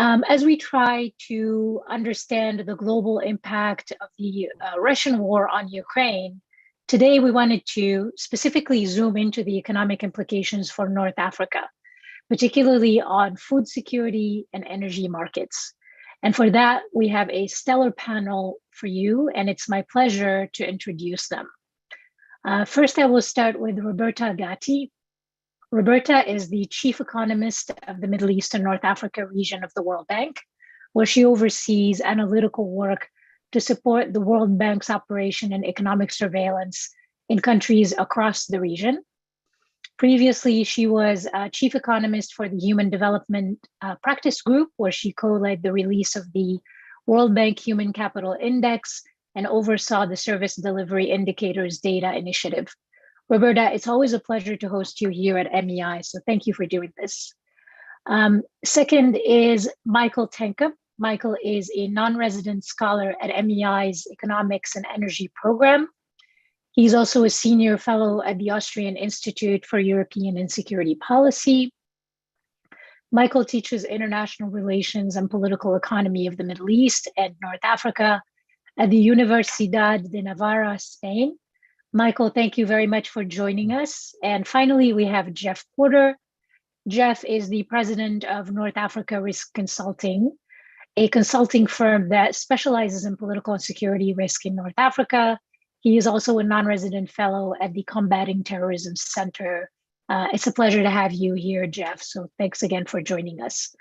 As we try to understand the global impact of the Russian war on Ukraine, today we wanted to specifically zoom into the economic implications for North Africa, particularly on food security and energy markets. And for that, we have a stellar panel for you, and it's my pleasure to introduce them. First, I will start with Roberta Gatti. Roberta is the chief economist of the Middle East and North Africa region of the World Bank, where she oversees analytical work to support the World Bank's operation and economic surveillance in countries across the region. Previously, she was chief economist for the Human Development Practice Group, where she co-led the release of the World Bank Human Capital Index and oversaw the Service Delivery Indicators Data Initiative. Roberta, it's always a pleasure to host you here at MEI, so thank you for doing this. Second is Michael Tenka. Michael is a non-resident scholar at MEI's Economics and Energy program. He's also a senior fellow at the Austrian Institute for European and Security Policy. Michael teaches international relations and political economy of the Middle East and North Africa at the Universidad de Navarra, Spain. Michael, thank you very much for joining us. And finally, we have Jeff Porter. Jeff is the president of North Africa Risk Consulting, a consulting firm that specializes in political and security risk in North Africa. He is also a non-resident fellow at the Combating Terrorism Center. It's a pleasure to have you here, Jeff. So thanks again for joining us.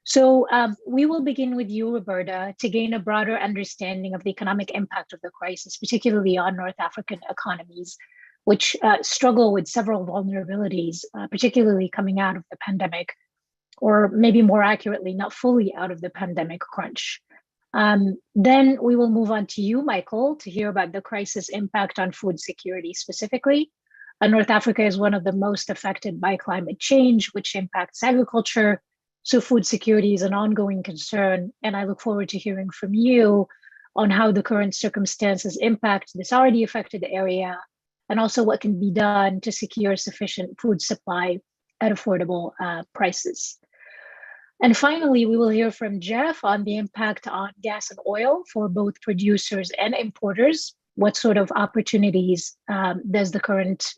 So we will begin with you, Roberta, to gain a broader understanding of the economic impact of the crisis, particularly on North African economies, which struggle with several vulnerabilities, particularly coming out of the pandemic, or maybe more accurately, not fully out of the pandemic crunch. Then we will move on to you, Michael, to hear about the crisis impact on food security specifically. North Africa is one of the most affected by climate change, which impacts agriculture. So food security is an ongoing concern, and I look forward to hearing from you on how the current circumstances impact this already affected area, and also what can be done to secure sufficient food supply at affordable prices. And finally, we will hear from Jeff on the impact on gas and oil for both producers and importers. What sort of opportunities does the current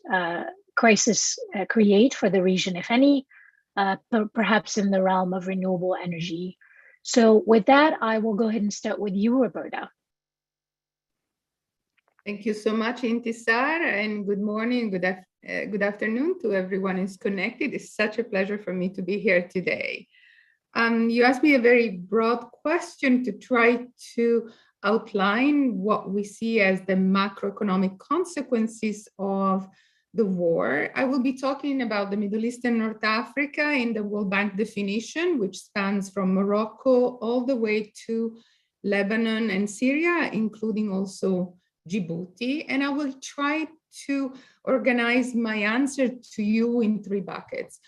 crisis create for the region, if any? Perhaps in the realm of renewable energy. So with that, I will go ahead and start with you, Roberta. Thank you so much, Intisar, and good morning, good afternoon to everyone who's connected. It's such a pleasure for me to be here today. You asked me a very broad question to try to outline what we see as the macroeconomic consequences of the war. I will be talking about the Middle East and North Africa in the World Bank definition, which spans from Morocco all the way to Lebanon and Syria, including also Djibouti. And I will try to organize my answer to you in three buckets.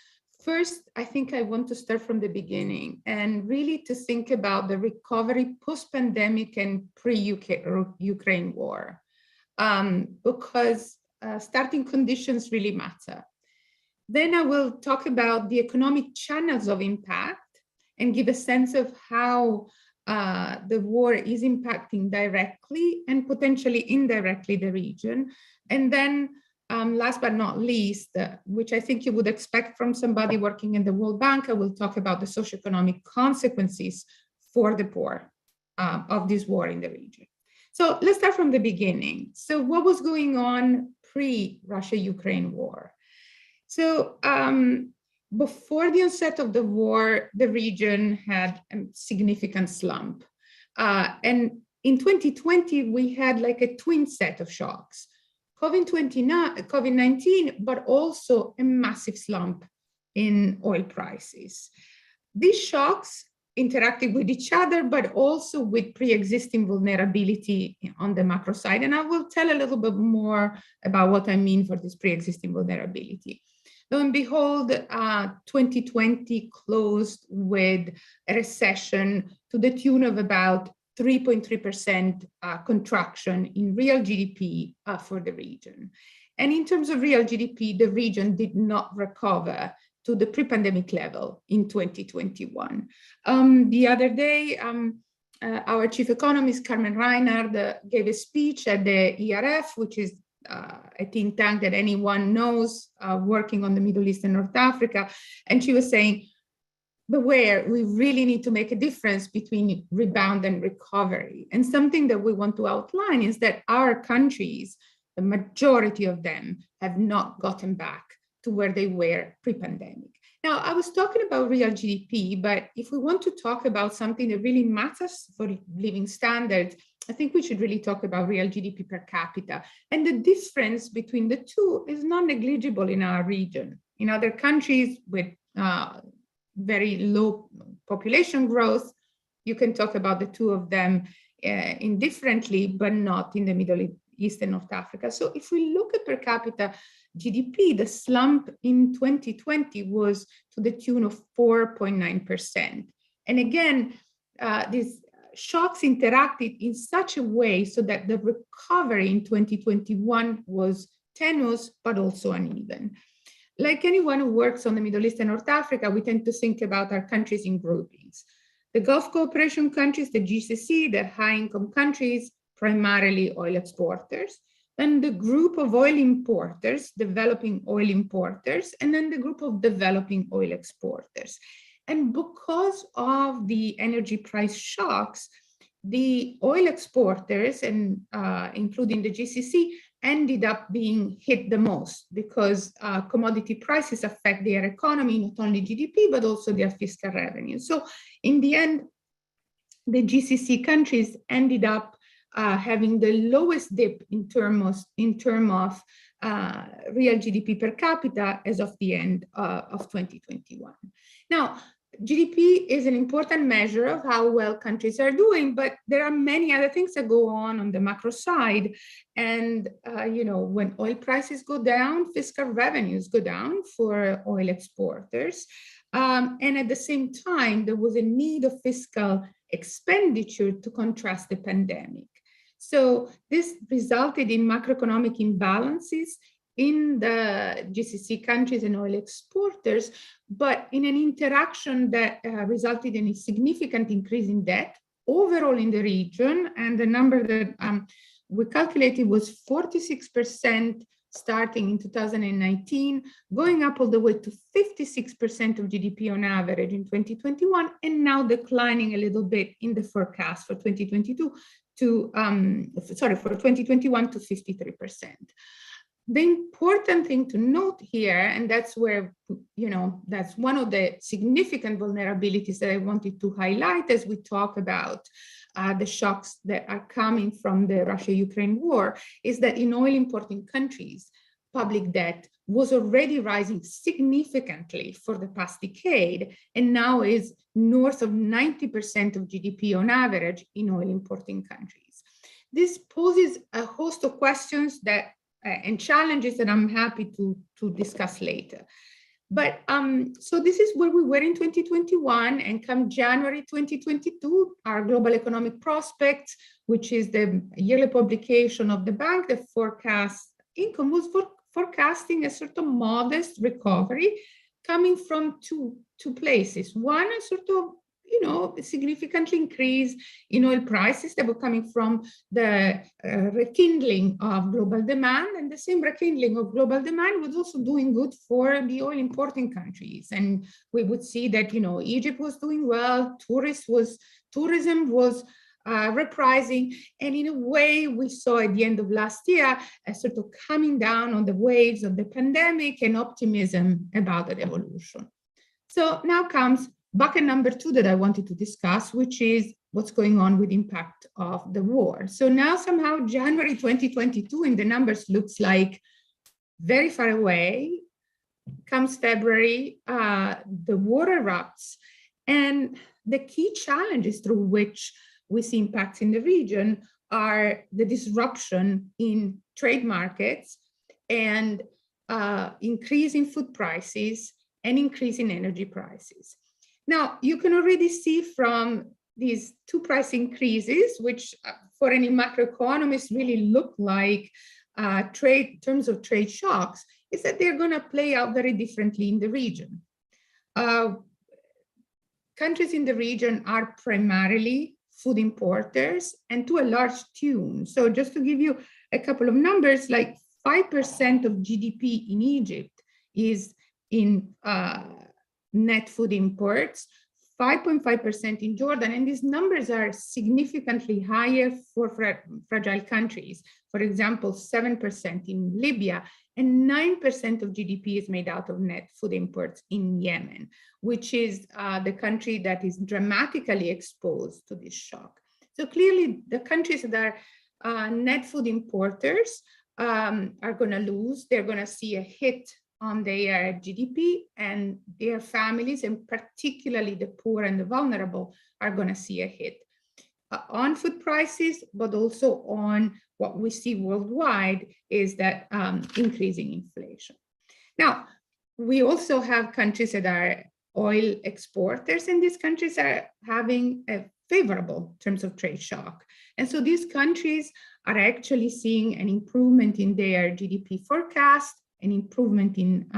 First, I think I want to start from the beginning and really to think about the recovery post-pandemic and pre-Ukraine war, because starting conditions really matter. Then I will talk about the economic channels of impact and give a sense of how the war is impacting directly and potentially indirectly the region. And then last but not least, which I think you would expect from somebody working in the World Bank, I will talk about the socioeconomic consequences for the poor of this war in the region. So let's start from the beginning. So what was going on pre-Russia-Ukraine war? So before the onset of the war, the region had a significant slump. And in 2020, we had like a twin set of shocks, COVID-19, but also a massive slump in oil prices. These shocks interacted with each other, but also with pre-existing vulnerability on the macro side. And I will tell a little bit more about what I mean for this pre-existing vulnerability. Lo and behold, 2020 closed with a recession to the tune of about 3.3% contraction in real GDP for the region. And in terms of real GDP, the region did not recover to the pre-pandemic level in 2021. The other day, our chief economist, Carmen Reinhard, gave a speech at the ERF, which is a think tank that anyone knows working on the Middle East and North Africa. And she was saying, beware, we really need to make a difference between rebound and recovery. And something that we want to outline is that our countries, the majority of them, have not gotten back to where they were pre-pandemic. Now, I was talking about real GDP, but if we want to talk about something that really matters for living standards, I think we should really talk about real GDP per capita. And the difference between the two is not negligible in our region. In other countries with very low population growth, you can talk about the two of them indifferently, but not in the Middle East and North Africa. So if we look at per capita GDP, the slump in 2020 was to the tune of 4.9%. And again, these shocks interacted in such a way so that the recovery in 2021 was tenuous, but also uneven. Like anyone who works on the Middle East and North Africa, we tend to think about our countries in groupings. The Gulf Cooperation countries, the GCC, the high-income countries, primarily oil exporters, then the group of oil importers, developing oil importers, and then the group of developing oil exporters. And because of the energy price shocks, the oil exporters, and including the GCC, ended up being hit the most because commodity prices affect their economy, not only GDP, but also their fiscal revenue. So in the end, the GCC countries ended up having the lowest dip in terms of real GDP per capita as of the end of 2021. Now, GDP is an important measure of how well countries are doing, but there are many other things that go on the macro side. And, when oil prices go down, fiscal revenues go down for oil exporters. And at the same time, there was a need of fiscal expenditure to contrast the pandemic. So this resulted in macroeconomic imbalances in the GCC countries and oil exporters, but in an interaction that resulted in a significant increase in debt overall in the region. And the number that we calculated was 46% starting in 2019, going up all the way to 56% of GDP on average in 2021, and now declining a little bit in the forecast for 2022 for 2021 to 53%. The important thing to note here, and that's where, that's one of the significant vulnerabilities that I wanted to highlight as we talk about the shocks that are coming from the Russia-Ukraine war, is that in oil importing countries, public debt was already rising significantly for the past decade, and now is north of 90% of GDP on average in oil importing countries. This poses a host of questions that and challenges that I'm happy to discuss later. But so this is where we were in 2021, and come January 2022, our global economic prospects, which is the yearly publication of the bank that forecasts income, was forecasting a sort of modest recovery coming from two places. One, a sort of a significant increase in oil prices that were coming from the rekindling of global demand, and the same rekindling of global demand was also doing good for the oil importing countries. And we would see that, Egypt was doing well, tourism was reprising, and in a way we saw at the end of last year a sort of coming down on the waves of the pandemic and optimism about the evolution. So now comes bucket number 2 that I wanted to discuss, which is what's going on with impact of the war. So now somehow January 2022 in the numbers looks like very far away. Comes February, the war erupts, and the key challenges through which we see impacts in the region are the disruption in trade markets and increase in food prices and increase in energy prices. Now, you can already see from these 2 price increases, which for any macroeconomist really look like terms of trade shocks, is that they're going to play out very differently in the region. Countries in the region are primarily food importers and to a large tune. So just to give you a couple of numbers, like 5% of GDP in Egypt is in net food imports, 5.5% in Jordan, and these numbers are significantly higher for fragile countries. For example, 7% in Libya, and 9% of GDP is made out of net food imports in Yemen, which is the country that is dramatically exposed to this shock. So clearly, the countries that are net food importers are going to lose. They're going to see a hit on their GDP, and their families, and particularly the poor and the vulnerable, are going to see a hit on food prices, but also on what we see worldwide is that increasing inflation. Now, we also have countries that are oil exporters, and these countries are having a favorable terms of trade shock. And so these countries are actually seeing an improvement in their GDP forecast, an improvement in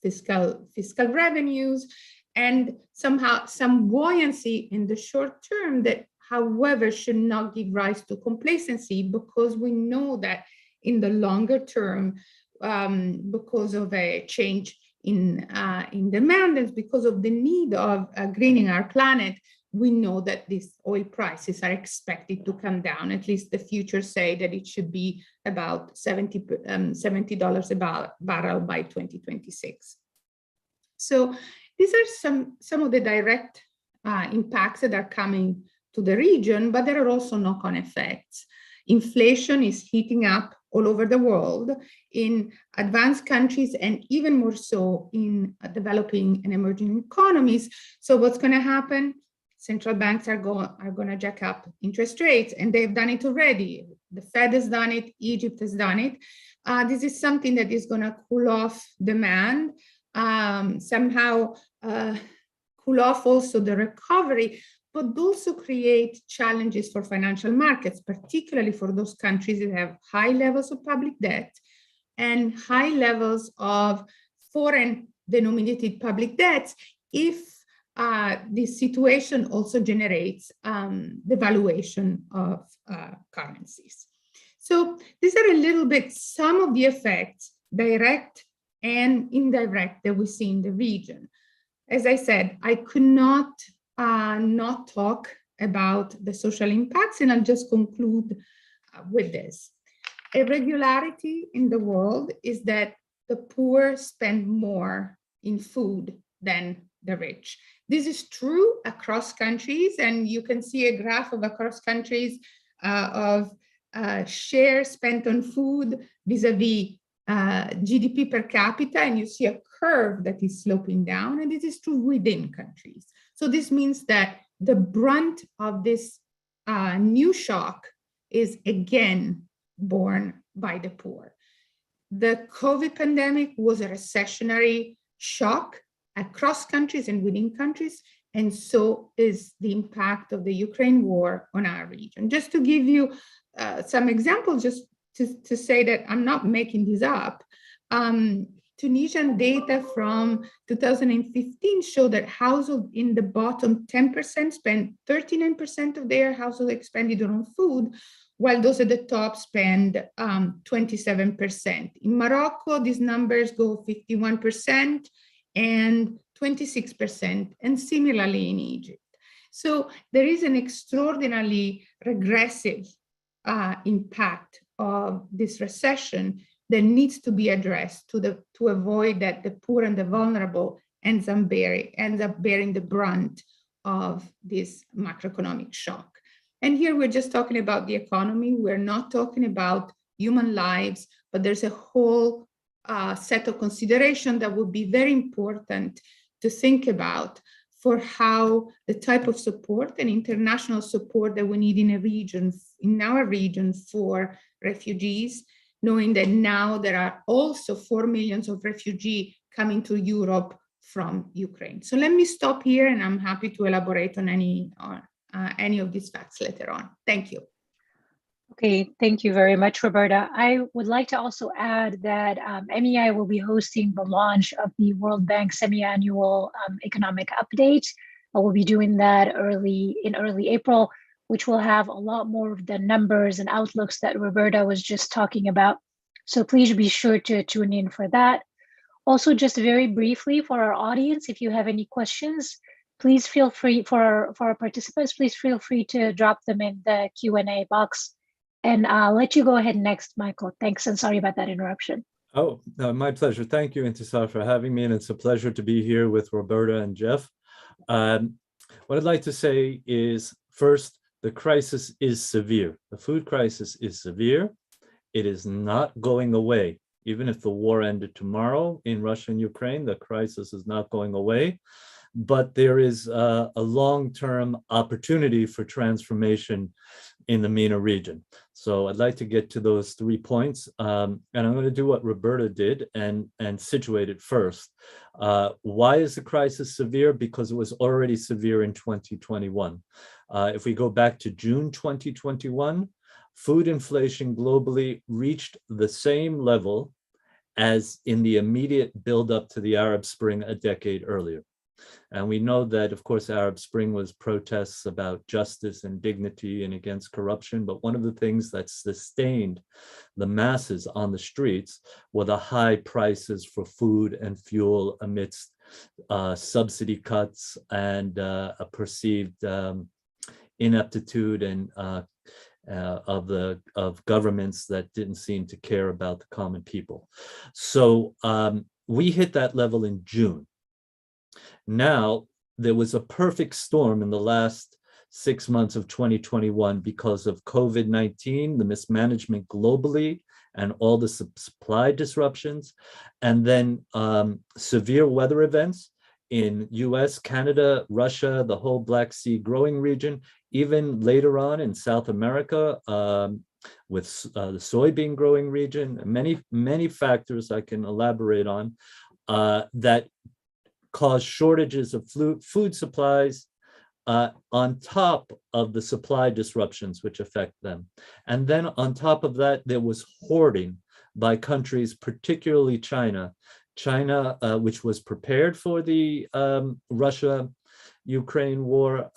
fiscal revenues, and somehow some buoyancy in the short term that, however, should not give rise to complacency, because we know that in the longer term, because of a change in demand and because of the need of greening our planet, we know that these oil prices are expected to come down. At least the futures say that it should be about $70 a barrel by 2026. So these are some of the direct impacts that are coming to the region, but there are also knock-on effects. Inflation is heating up all over the world in advanced countries, and even more so in developing and emerging economies. So what's going to happen? Central banks are going to jack up interest rates, and they've done it already. The Fed has done it, Egypt has done it. This is something that is going to cool off demand, somehow cool off also the recovery, but also create challenges for financial markets, particularly for those countries that have high levels of public debt and high levels of foreign denominated public debts, if this situation also generates the valuation of currencies. So these are a little bit some of the effects, direct and indirect, that we see in the region. As I said, I could not talk about the social impacts, and I'll just conclude with this. Irregularity in the world is that the poor spend more in food than the rich. This is true across countries, and you can see a graph of across countries of share spent on food vis-a-vis GDP per capita, and you see a curve that is sloping down, and this is true within countries. So this means that the brunt of this new shock is again borne by the poor. The COVID pandemic was a recessionary shock across countries and within countries, and so is the impact of the Ukraine war on our region. Just to give you some examples, just to say that I'm not making this up, Tunisian data from 2015 show that households in the bottom 10% spend 39% of their household expenditure on food, while those at the top spend 27%. In Morocco, these numbers go 51% and 26%, and similarly in Egypt. So there is an extraordinarily regressive impact of this recession that needs to be addressed to avoid that the poor and the vulnerable ends up bearing the brunt of this macroeconomic shock. And here we're just talking about the economy. We're not talking about human lives, but there's a whole set of consideration that would be very important to think about for how the type of support and international support that we need in our region for refugees, knowing that now there are also 4 million of refugees coming to Europe from Ukraine. So let me stop here, and I'm happy to elaborate on any of these facts later on. Thank you. Okay, thank you very much, Roberta. I would like to also add that MEI will be hosting the launch of the World Bank semi-annual economic update. We'll be doing that in early April, which will have a lot more of the numbers and outlooks that Roberta was just talking about. So please be sure to tune in for that. Also, just very briefly for our audience, if you have any questions, please feel free for our participants, please feel free to drop them in the Q&A box. And I'll let you go ahead next, Michael. Thanks, and sorry about that interruption. Oh, my pleasure. Thank you, Intisar, for having me, and it's a pleasure to be here with Roberta and Jeff. What I'd like to say is, first, the crisis is severe. The food crisis is severe. It is not going away. Even if the war ended tomorrow in Russia and Ukraine, the crisis is not going away. But there is a long-term opportunity for transformation in the MENA region. So I'd like to get to those 3 points. And I'm going to do what Roberta did and situate it first. Why is the crisis severe? Because it was already severe in 2021. If we go back to June 2021, food inflation globally reached the same level as in the immediate buildup to the Arab Spring a decade earlier. And we know that, of course, Arab Spring was protests about justice and dignity and against corruption. But one of the things that sustained the masses on the streets were the high prices for food and fuel amidst subsidy cuts and a perceived ineptitude and of governments that didn't seem to care about the common people. So we hit that level in June. Now, there was a perfect storm in the last 6 months of 2021 because of COVID-19, the mismanagement globally, and all the supply disruptions, and then severe weather events in US, Canada, Russia, the whole Black Sea growing region, even later on in South America, with the soybean growing region, many factors I can elaborate on that cause shortages of food supplies on top of the supply disruptions which affect them. And then on top of that, there was hoarding by countries, particularly China. China, which was prepared for the Russia-Ukraine war,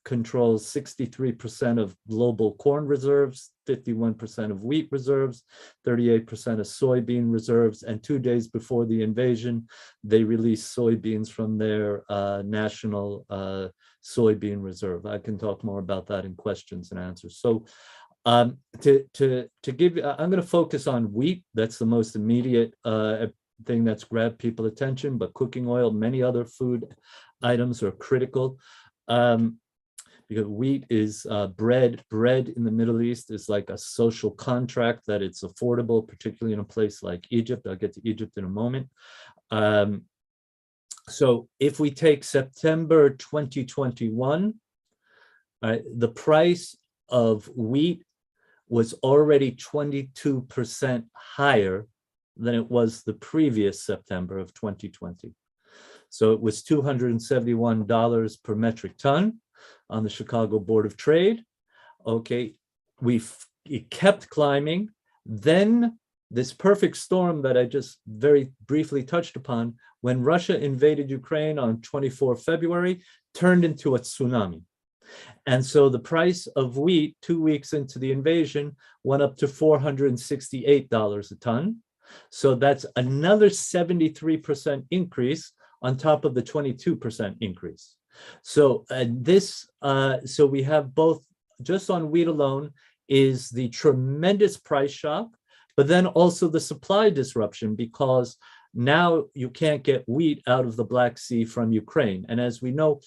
controls 63% of global corn reserves, 51% of wheat reserves, 38% of soybean reserves, and 2 days before the invasion, they released soybeans from their national soybean reserve. I can talk more about that in questions and answers. So to give, I'm going to focus on wheat. That's the most immediate thing that's grabbed people's attention, but cooking oil, many other food items are critical. Because wheat is bread. Bread in the Middle East is like a social contract that it's affordable, particularly in a place like Egypt. I'll get to Egypt in a moment. So if we take September 2021, the price of wheat was already 22% higher than it was the previous September of 2020. So it was $271 per metric ton on the Chicago Board of Trade. Okay, it kept climbing. Then this perfect storm that I just very briefly touched upon, when Russia invaded Ukraine on 24 February, turned into a tsunami. And so the price of wheat 2 weeks into the invasion went up to $468 a ton. So that's another 73% increase on top of the 22% increase. So so we have both, just on wheat alone, is the tremendous price shock, but then also the supply disruption, because now you can't get wheat out of the Black Sea from Ukraine. And as we know,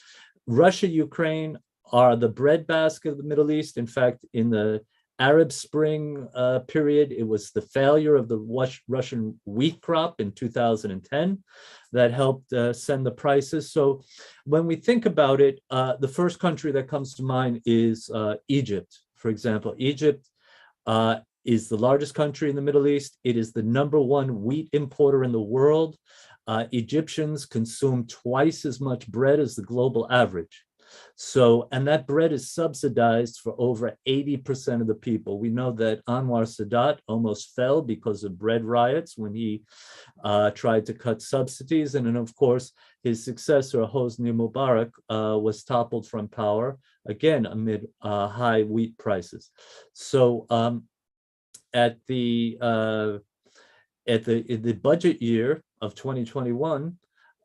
Russia, Ukraine are the breadbasket of the Middle East. In fact, in the Arab Spring period, it was the failure of the Russian wheat crop in 2010 that helped send the prices. So when we think about it, the first country that comes to mind is Egypt. For example, Egypt is the largest country in the Middle East. It is the #1 wheat importer in the world. Egyptians consume twice as much bread as the global average. So, and that bread is subsidized for over 80% of the people. We know that Anwar Sadat almost fell because of bread riots when he tried to cut subsidies. And then, of course, his successor, Hosni Mubarak, was toppled from power, again, amid high wheat prices. So in the budget year of 2021,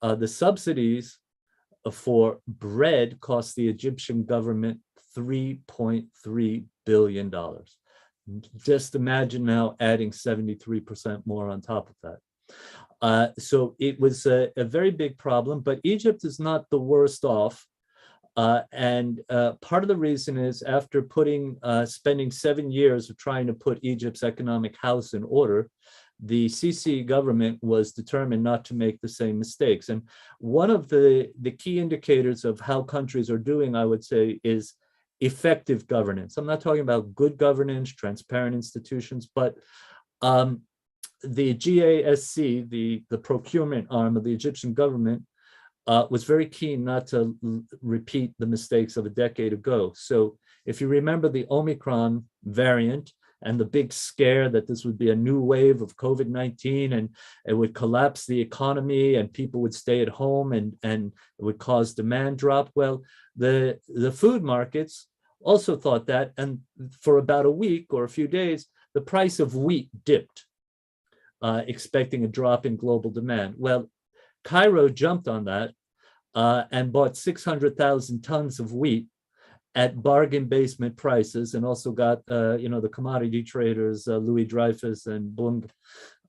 the subsidies for bread cost the Egyptian government $3.3 billion. Just imagine now adding 73% more on top of that. So it was a very big problem, but Egypt is not the worst off. And part of the reason is after spending 7 years of trying to put Egypt's economic house in order, the Sisi government was determined not to make the same mistakes. And one of the key indicators of how countries are doing, I would say, is effective governance. I'm not talking about good governance, transparent institutions, but the GASC, the procurement arm of the Egyptian government, was very keen not to repeat the mistakes of a decade ago. So if you remember the Omicron variant and the big scare that this would be a new wave of COVID-19 and it would collapse the economy and people would stay at home and it would cause demand drop. Well, the food markets also thought that, and for about a week or a few days, the price of wheat dipped, expecting a drop in global demand. Well, Cairo jumped on that and bought 600,000 tons of wheat at bargain basement prices, and also got the commodity traders Louis Dreyfus and Bund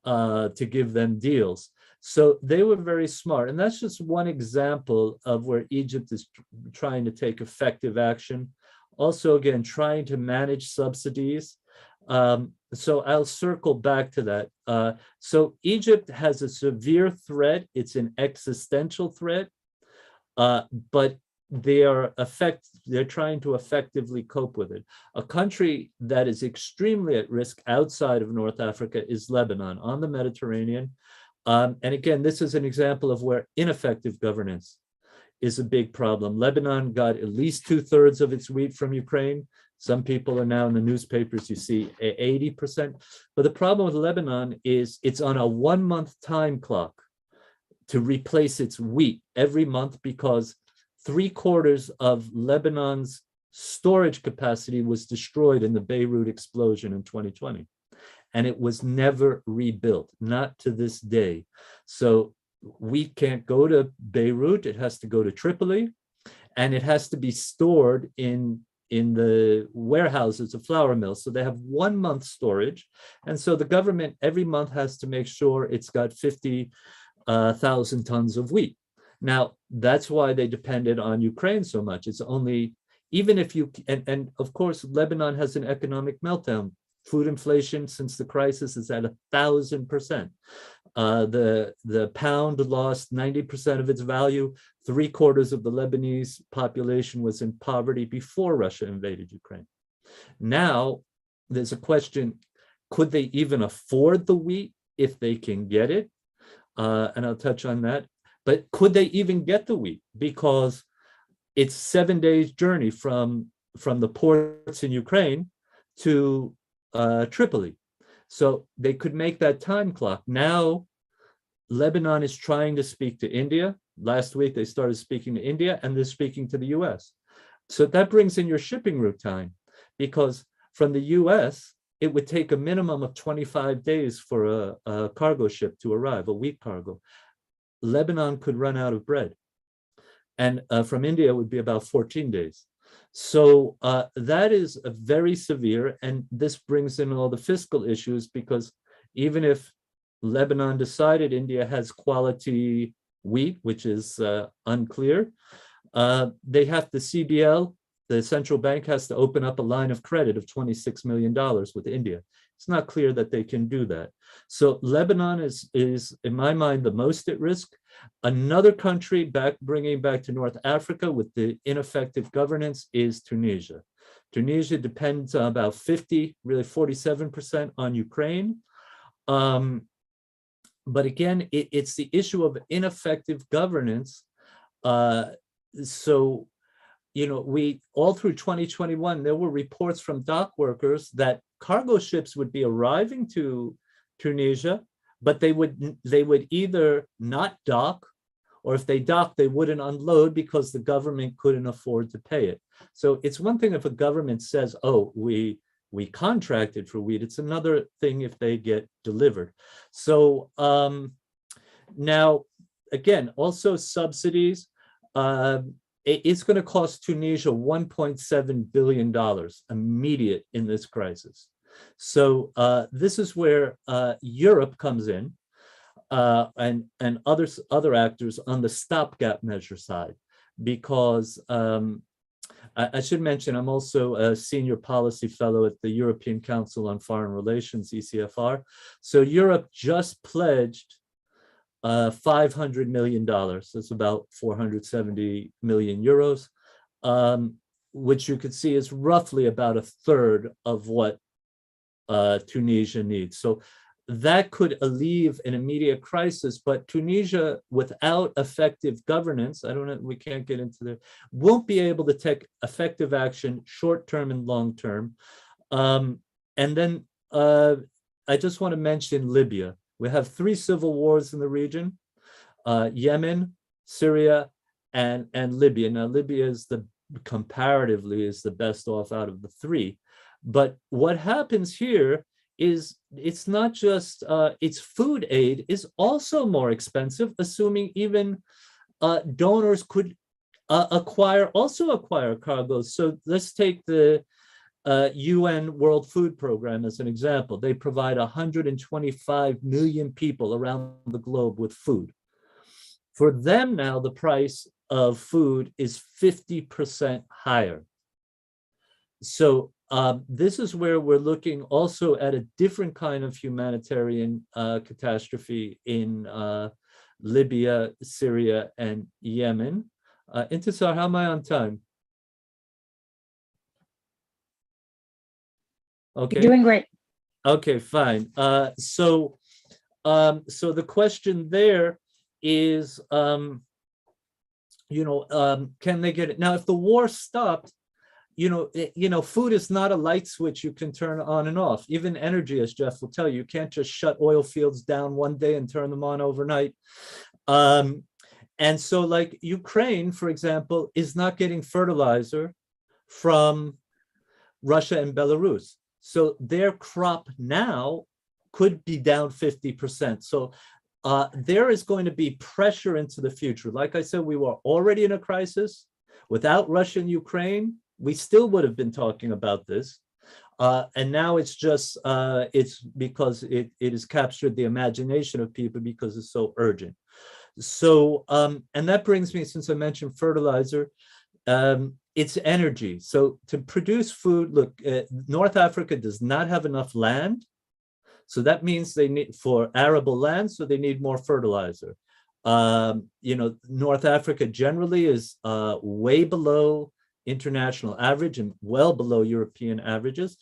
to give them deals. So they were very smart, and that's just one example of where Egypt is trying to take effective action. Also, again, trying to manage subsidies. So I'll circle back to that. So Egypt has a severe threat. It's an existential threat, but they're trying to effectively cope with it. A country that is extremely at risk outside of North Africa is Lebanon on the Mediterranean. And again, this is an example of where ineffective governance is a big problem. Lebanon got at least 2/3 of its wheat from Ukraine. Some people are now in the newspapers, you see 80%. But the problem with Lebanon is it's on a 1-month time clock to replace its wheat every month, because 3/4 of Lebanon's storage capacity was destroyed in the Beirut explosion in 2020. And it was never rebuilt, not to this day. So wheat can't go to Beirut, it has to go to Tripoli, and it has to be stored in the warehouses of flour mills. So they have 1 month storage. And so the government every month has to make sure it's got 50,000 tons of wheat. Now, that's why they depended on Ukraine so much. It's only, even if you, and of course, Lebanon has an economic meltdown. Food inflation since the crisis is at 1,000%. The pound lost 90% of its value. 3/4 of the Lebanese population was in poverty before Russia invaded Ukraine. Now, there's a question, could they even afford the wheat if they can get it? And I'll touch on that. But could they even get the wheat? Because it's 7 days journey from the ports in Ukraine to Tripoli. So they could make that time clock. Now, Lebanon is trying to speak to India. Last week, they started speaking to India, and they're speaking to the US. So that brings in your shipping route time, because from the US, it would take a minimum of 25 days for a cargo ship to arrive, a wheat cargo. Lebanon could run out of bread. And from India, it would be about 14 days. So that is a very severe, and this brings in all the fiscal issues, because even if Lebanon decided India has quality wheat, which is unclear, they have the CBL, the central bank has to open up a line of credit of $26 million with India. It's not clear that they can do that. So Lebanon is in my mind, the most at risk. Another country bringing back to North Africa with the ineffective governance is Tunisia. Tunisia depends on about 47% on Ukraine. But again, it's the issue of ineffective governance. So, we all through 2021, there were reports from dock workers that cargo ships would be arriving to Tunisia, but they would either not dock, or if they docked, they wouldn't unload because the government couldn't afford to pay it. So it's one thing if a government says, oh, we contracted for wheat. It's another thing if they get delivered. So now, again, also subsidies. It's going to cost Tunisia $1.7 billion immediate in this crisis. So this is where Europe comes in, and other actors on the stopgap measure side, because I should mention I'm also a senior policy fellow at the European Council on Foreign Relations, ECFR. So Europe just pledged $500 million. That's about 470 million euros, which you could see is roughly about a third of what Tunisia needs. So that could alleviate an immediate crisis, but Tunisia, without effective governance, I don't know, we can't get into the, won't be able to take effective action short-term and long-term. And then I just want to mention Libya. We have 3 civil wars in the region, Yemen, Syria, and Libya. Now, Libya is comparatively is the best off out of the 3. But what happens here is it's not just, its food aid is also more expensive, assuming even donors could acquire cargoes. So let's take the UN World Food Program as an example. They provide 125 million people around the globe with food. For them now, the price of food is 50% higher. So this is where we're looking also at a different kind of humanitarian catastrophe in Libya, Syria, and Yemen. Intisar, how am I on time? Okay. You're doing great. Okay, fine. So the question there is, can they get it? Now, if the war stopped, food is not a light switch you can turn on and off. Even energy, as Jeff will tell you, you can't just shut oil fields down one day and turn them on overnight. And so like Ukraine, for example, is not getting fertilizer from Russia and Belarus. So their crop now could be down 50%. So there is going to be pressure into the future. Like I said, we were already in a crisis. Without Russia and Ukraine, we still would have been talking about this. And now it's just, it's because it has captured the imagination of people because it's so urgent. So, and that brings me, since I mentioned fertilizer, it's energy. So to produce food, look, North Africa does not have enough land. So that means they need, for arable land, so they need more fertilizer. North Africa generally is way below international average and well below European averages.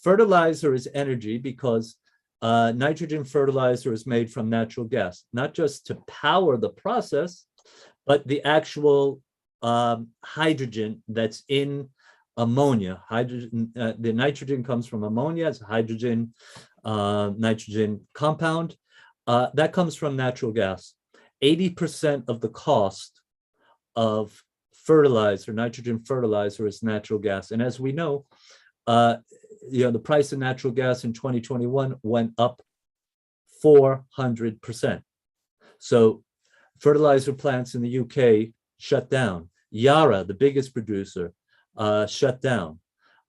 Fertilizer is energy because nitrogen fertilizer is made from natural gas, not just to power the process, but the actual hydrogen that's in ammonia. Hydrogen, the nitrogen comes from ammonia. It's hydrogen, nitrogen compound. That comes from natural gas. 80% of the cost of fertilizer, nitrogen fertilizer, is natural gas. And as we know, the price of natural gas in 2021 went up 400%. So fertilizer plants in the UK shut down. Yara, the biggest producer, shut down.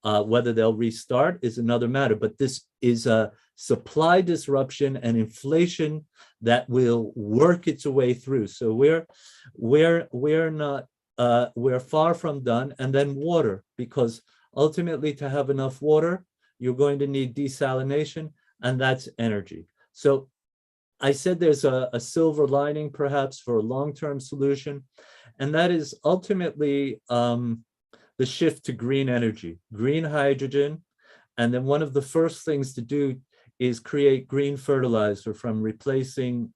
Whether they'll restart is another matter, but this is a supply disruption and inflation that will work its way through. So we're far from done. And then water, because ultimately to have enough water, you're going to need desalination, and that's energy. So I said there's a silver lining perhaps for a long-term solution, and that is ultimately the shift to green energy, green hydrogen. And then one of the first things to do is create green fertilizer from replacing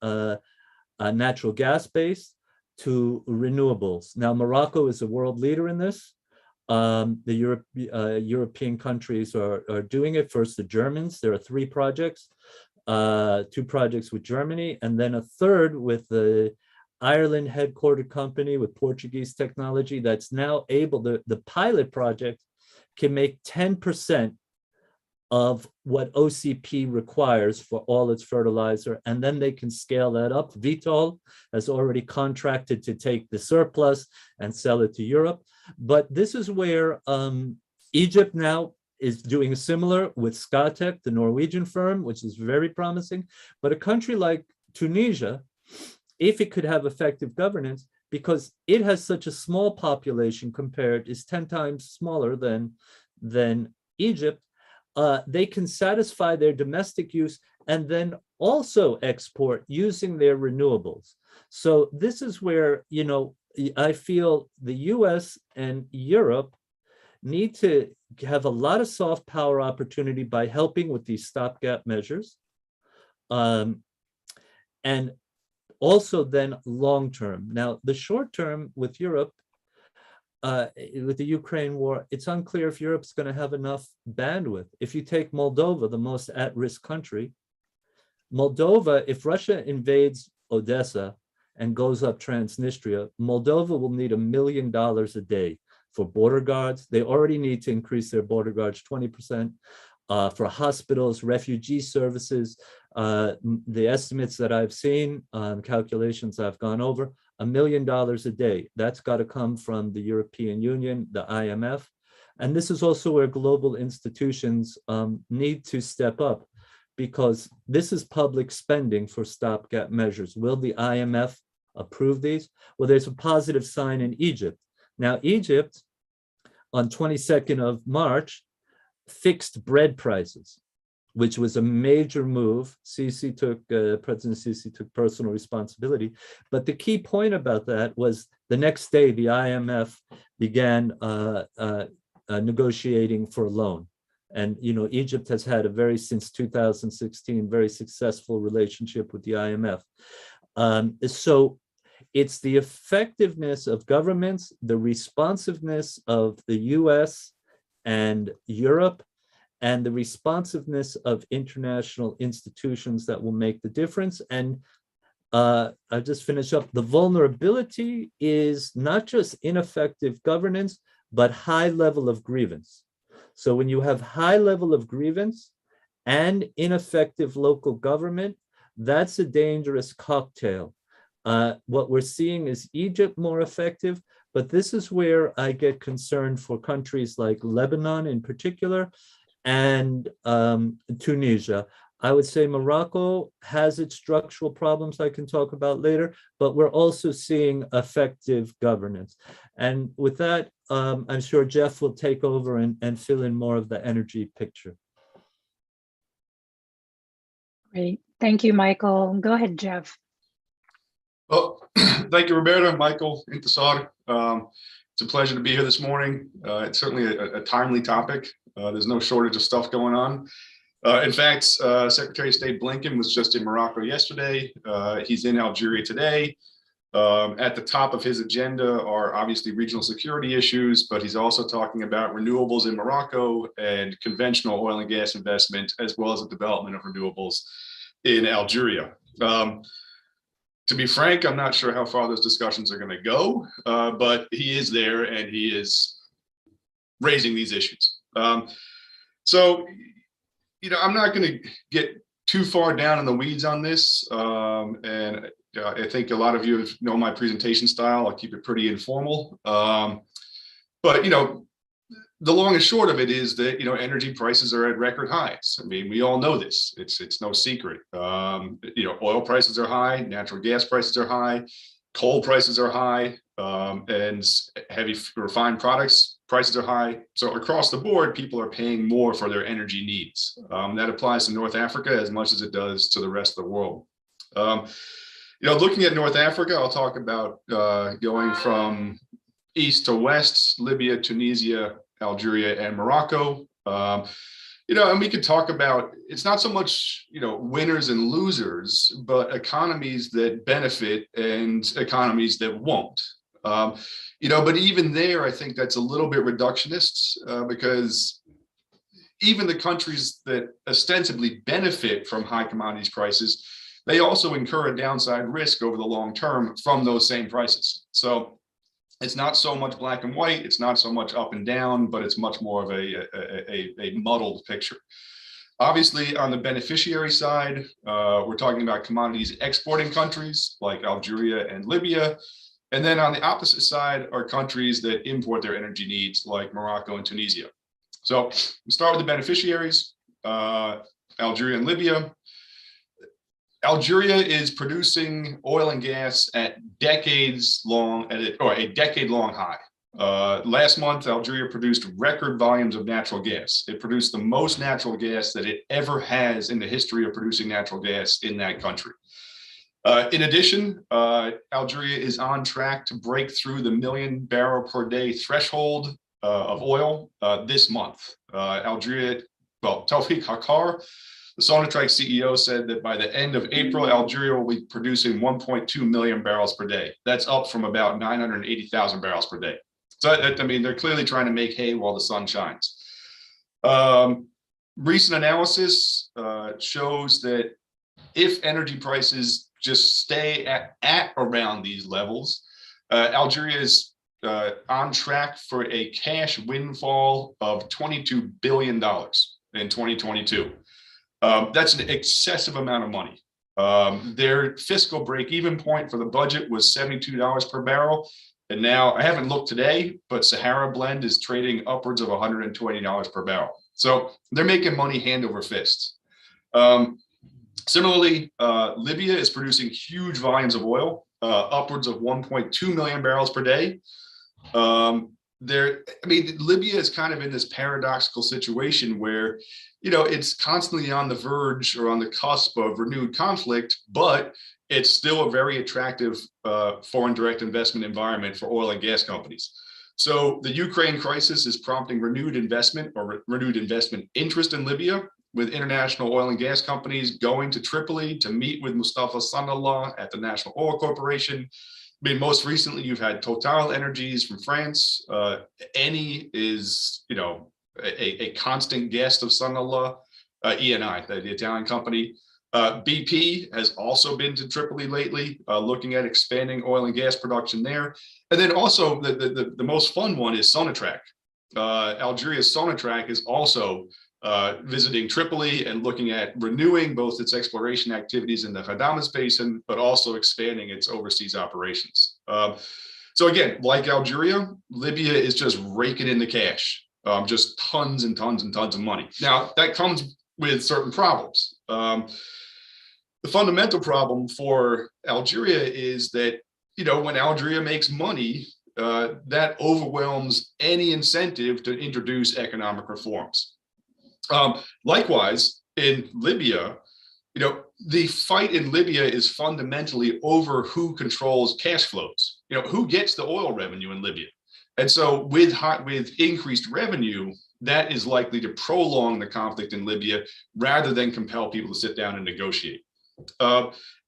natural gas base to renewables. Now, Morocco is a world leader in this. European countries are doing it. First, the Germans. There are 3 projects, 2 projects with Germany, and then a third with the Ireland headquartered company with Portuguese technology that's now able, the pilot project can make 10% of what OCP requires for all its fertilizer, and then they can scale that up. Vitol has already contracted to take the surplus and sell it to Europe. But this is where Egypt now is doing similar with Scatec, the Norwegian firm, which is very promising. But a country like Tunisia, if it could have effective governance, because it has such a small population compared, is 10 times smaller than Egypt, they can satisfy their domestic use and then also export using their renewables. So this is where, you know, I feel the US and Europe need to have a lot of soft power opportunity by helping with these stopgap measures. And also then long term. Now, the short term with Europe, with the Ukraine war, it's unclear if Europe's going to have enough bandwidth. If you take Moldova, the most at-risk country, Moldova, if Russia invades Odessa and goes up Transnistria, Moldova will need $1 million a day for border guards. They already need to increase their border guards 20%. For hospitals, refugee services, the estimates that I've seen, calculations I've gone over, $1 million a day. That's got to come from the European Union, the IMF. And this is also where global institutions need to step up, because this is public spending for stopgap measures. Will the IMF approve these? Well, there's a positive sign in Egypt. Now, Egypt, on 22nd of March, fixed bread prices, which was a major move. President Sisi took personal responsibility. But the key point about that was the next day, the IMF began negotiating for a loan. And, you know, Egypt has had since 2016, very successful relationship with the IMF. So it's the effectiveness of governments, the responsiveness of the US and Europe, and the responsiveness of international institutions that will make the difference. And I'll just finish up. The vulnerability is not just ineffective governance, but high level of grievance. So when you have high level of grievance and ineffective local government, that's a dangerous cocktail. What we're seeing is Egypt more effective, but this is where I get concerned for countries like Lebanon in particular and Tunisia. I would say Morocco has its structural problems I can talk about later, but we're also seeing effective governance. And with that, I'm sure Jeff will take over and fill in more of the energy picture. Great. Thank you, Michael. Go ahead, Jeff. Well, thank you, Roberta, Michael, Intisar. It's a pleasure to be here this morning. It's certainly a timely topic. There's no shortage of stuff going on. In fact, Secretary of State Blinken was just in Morocco yesterday. He's in Algeria today. At the top of his agenda are obviously regional security issues, but he's also talking about renewables in Morocco and conventional oil and gas investment, as well as the development of renewables in Algeria. To be frank, I'm not sure how far those discussions are going to go, but he is there and he is raising these issues. So, you know, I'm not going to get too far down in the weeds on this. And I think a lot of you know my presentation style. I'll keep it pretty informal. But, you know, the long and short of it is that, you know, energy prices are at record highs. I mean, we all know this. It's no secret. You know, oil prices are high, natural gas prices are high, coal prices are high, and heavy refined products prices are high. So across the board, people are paying more for their energy needs. That applies to North Africa as much as it does to the rest of the world. You know, looking at North Africa, I'll talk about going from east to west, Libya, Tunisia, Algeria, and Morocco. You know, and we could talk about, it's not so much, you know, winners and losers, but economies that benefit and economies that won't. But even there, I think that's a little bit reductionist because even the countries that ostensibly benefit from high commodities prices, they also incur a downside risk over the long term from those same prices. So it's not so much black and white, it's not so much up and down, but it's much more of a muddled picture. Obviously, on the beneficiary side, we're talking about commodities exporting countries like Algeria and Libya. And then on the opposite side are countries that import their energy needs like Morocco and Tunisia. So we'll start with the beneficiaries, Algeria and Libya. Algeria is producing oil and gas at a decade-long high. Last month, Algeria produced record volumes of natural gas. It produced the most natural gas that it ever has in the history of producing natural gas in that country. In addition, Algeria is on track to break through the 1 million barrel per day threshold of oil this month. Tawfiq Hakar, the Sonatrach CEO, said that by the end of April, Algeria will be producing 1.2 million barrels per day. That's up from about 980,000 barrels per day. So, I mean, they're clearly trying to make hay while the sun shines. Recent analysis shows that if energy prices just stay at around these levels, Algeria is on track for a cash windfall of $22 billion in 2022. That's an excessive amount of money. Their fiscal break-even point for the budget was $72 per barrel. And now, I haven't looked today, but Sahara Blend is trading upwards of $120 per barrel. So they're making money hand over fist. Similarly, Libya is producing huge volumes of oil, upwards of 1.2 million barrels per day. Libya is kind of in this paradoxical situation where, it's constantly on the verge or on the cusp of renewed conflict, but it's still a very attractive foreign direct investment environment for oil and gas companies. So the Ukraine crisis is prompting renewed investment interest in Libya, with international oil and gas companies going to Tripoli to meet with Mustafa Sanallah at the National Oil Corporation. I mean, most recently, you've had Total Energies from France. Eni is, a constant guest of Sanallah, Eni, the Italian company. BP has also been to Tripoli lately, looking at expanding oil and gas production there. And then also the most fun one is Sonatrach. Algeria's Sonatrach is also visiting Tripoli and looking at renewing both its exploration activities in the Ghadames Basin, but also expanding its overseas operations. So again, like Algeria, Libya is just raking in the cash, just tons and tons and tons of money. Now, that comes with certain problems. The fundamental problem for Algeria is that, when Algeria makes money, that overwhelms any incentive to introduce economic reforms. Likewise, in Libya, the fight in Libya is fundamentally over who controls cash flows, who gets the oil revenue in Libya. And so with increased revenue, that is likely to prolong the conflict in Libya rather than compel people to sit down and negotiate.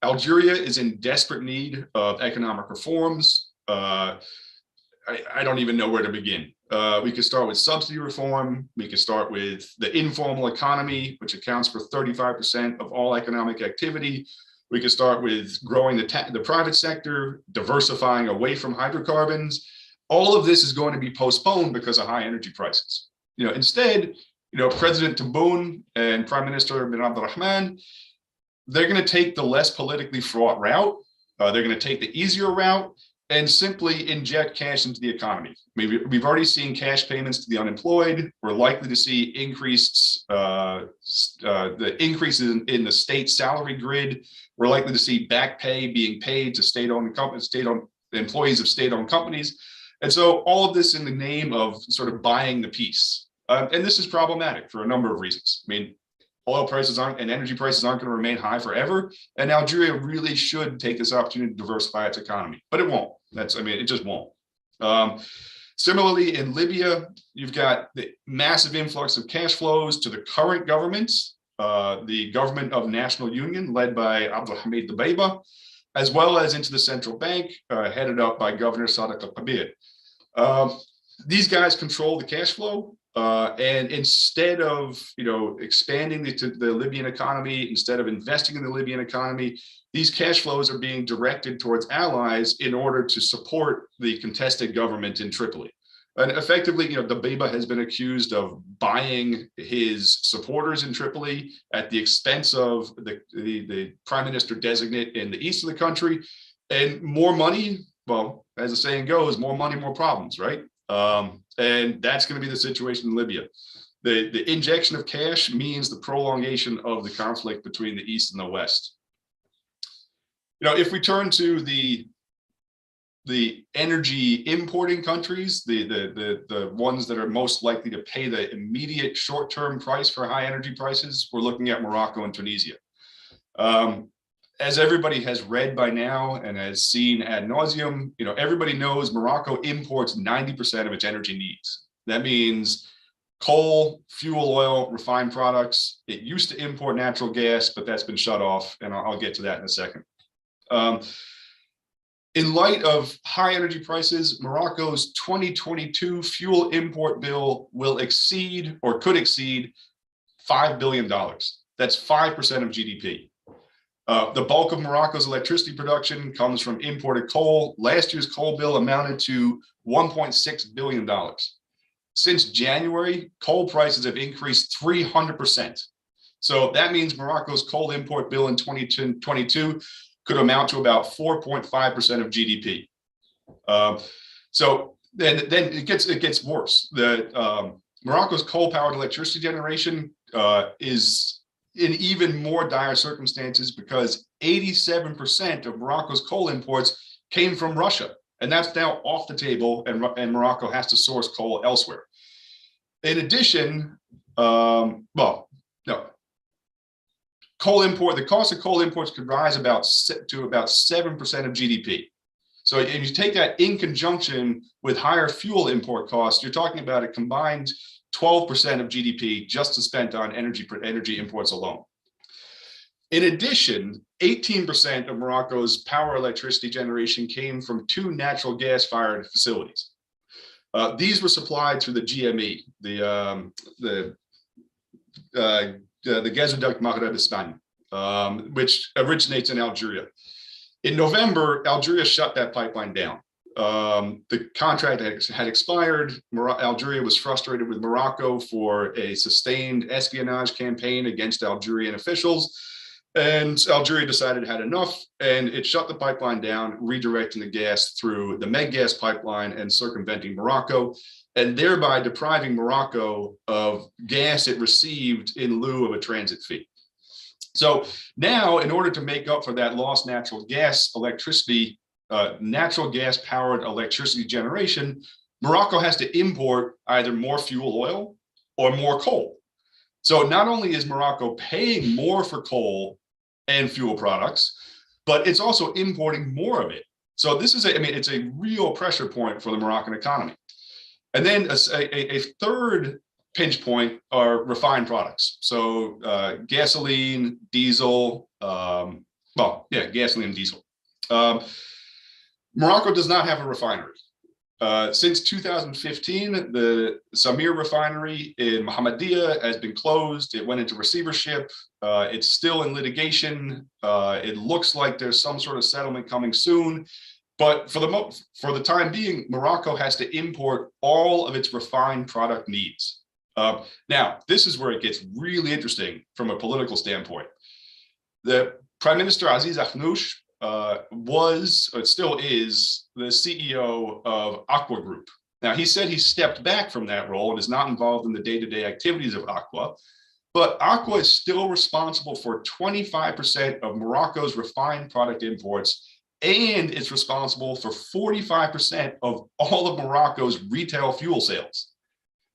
Algeria is in desperate need of economic reforms. I don't even know where to begin. We could start with subsidy reform. We could start with the informal economy, which accounts for 35% of all economic activity. We could start with growing the private sector, diversifying away from hydrocarbons. All of this is going to be postponed because of high energy prices. Instead, President Tebboune and Prime Minister bin Abdurrahman, they're going to take the less politically fraught route. They're going to take the easier route and simply inject cash into the economy. We've already seen cash payments to the unemployed. We're likely to see the increases in the state salary grid. We're likely to see back pay being paid to state-owned employees of state-owned companies. And so all of this in the name of sort of buying the peace. And this is problematic for a number of reasons. Oil prices and energy prices aren't going to remain high forever. And Algeria really should take this opportunity to diversify its economy, but it won't. It just won't. Similarly, in Libya, you've got the massive influx of cash flows to the current government, the government of national union led by Abdelhamid Dbeibeh. as well as into the central bank, headed up by Governor Sadiq Al-Kabir. These guys control the cash flow, and instead of expanding the Libyan economy, instead of investing in the Libyan economy, these cash flows are being directed towards allies in order to support the contested government in Tripoli. And effectively, Dabeiba has been accused of buying his supporters in Tripoli at the expense of the prime minister designate in the east of the country. And more money, well, as the saying goes, more money, more problems, right? And that's going to be the situation in Libya. The injection of cash means the prolongation of the conflict between the east and the west. If we turn to the energy importing countries, the ones that are most likely to pay the immediate short-term price for high energy prices, we're looking at Morocco and Tunisia. As everybody has read by now and has seen ad nauseum, everybody knows Morocco imports 90% of its energy needs. That means coal, fuel oil, refined products. It used to import natural gas, but that's been shut off, and I'll get to that in a second. In light of high energy prices, Morocco's 2022 fuel import bill will exceed, or could exceed, $5 billion. That's 5% of GDP. The bulk of Morocco's electricity production comes from imported coal. Last year's coal bill amounted to $1.6 billion. Since January, coal prices have increased 300%. So that means Morocco's coal import bill in 2022 could amount to about 4.5% of GDP. So then it gets worse. Morocco's coal-powered electricity generation is in even more dire circumstances because 87% of Morocco's coal imports came from Russia, and that's now off the table, and Morocco has to source coal elsewhere. In addition, the cost of coal imports could rise to about 7% of GDP. So if you take that in conjunction with higher fuel import costs, you're talking about a combined 12% of GDP just spent on energy imports alone. In addition, 18% of Morocco's power electricity generation came from 2 natural gas-fired facilities. These were supplied through the GME, the Gazoduct Maghreb Espagne, which originates in Algeria. In November, Algeria shut that pipeline down. The contract had expired. Algeria was frustrated with Morocco for a sustained espionage campaign against Algerian officials. And Algeria decided it had enough, and it shut the pipeline down, redirecting the gas through the Med gas pipeline and circumventing Morocco, and thereby depriving Morocco of gas it received in lieu of a transit fee. So now, in order to make up for that lost natural gas powered electricity generation, Morocco has to import either more fuel oil or more coal. So not only is Morocco paying more for coal and fuel products, but it's also importing more of it. So this is it's a real pressure point for the Moroccan economy. And then a third pinch point are refined products. So gasoline, diesel, gasoline and diesel. Morocco does not have a refinery. Since 2015, the Samir refinery in Mohammedia has been closed. It went into receivership. It's still in litigation. It looks like there's some sort of settlement coming soon. But for the time being, Morocco has to import all of its refined product needs. Now, this is where it gets really interesting from a political standpoint. The Prime Minister Aziz Akhnouch still is the CEO of Aqua Group. Now, he said he stepped back from that role and is not involved in the day-to-day activities of Aqua, but Aqua is still responsible for 25% of Morocco's refined product imports, and it's responsible for 45% of all of Morocco's retail fuel sales.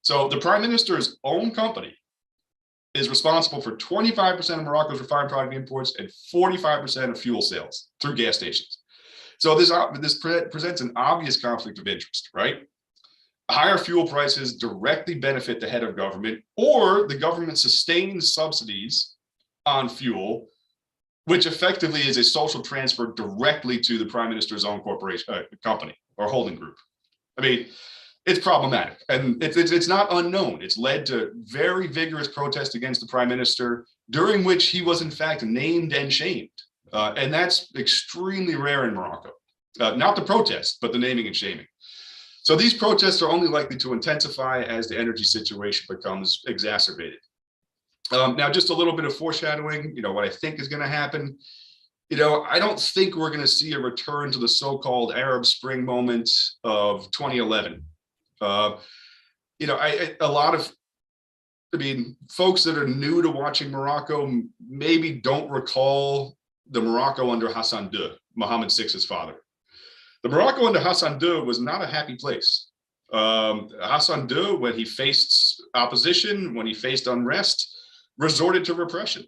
So the Prime Minister's own company is responsible for 25% of Morocco's refined product imports and 45% of fuel sales through gas stations. So this presents an obvious conflict of interest, right? Higher fuel prices directly benefit the head of government, or the government sustains subsidies on fuel which effectively is a social transfer directly to the prime minister's own corporation, company or holding group. I mean, it's problematic, and it's not unknown. It's led to very vigorous protest against the prime minister, during which he was in fact named and shamed. And that's extremely rare in Morocco. Not the protest, but the naming and shaming. So these protests are only likely to intensify as the energy situation becomes exacerbated. Now, just a little bit of foreshadowing, what I think is going to happen. I don't think we're going to see a return to the so-called Arab Spring moment of 2011. A lot of, folks that are new to watching Morocco maybe don't recall the Morocco under Hassan II, Mohammed VI's father. The Morocco under Hassan II was not a happy place. Hassan II, when he faced opposition, when he faced unrest, resorted to repression.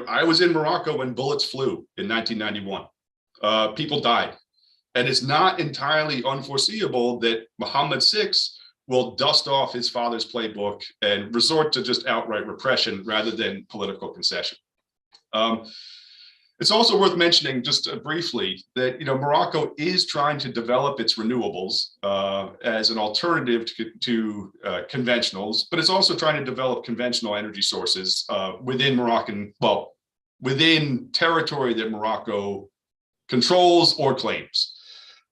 I was in Morocco when bullets flew in 1991. People died. And it's not entirely unforeseeable that Mohammed VI will dust off his father's playbook and resort to just outright repression rather than political concession. It's also worth mentioning just briefly that Morocco is trying to develop its renewables as an alternative to conventionals, but it's also trying to develop conventional energy sources within within territory that Morocco controls or claims.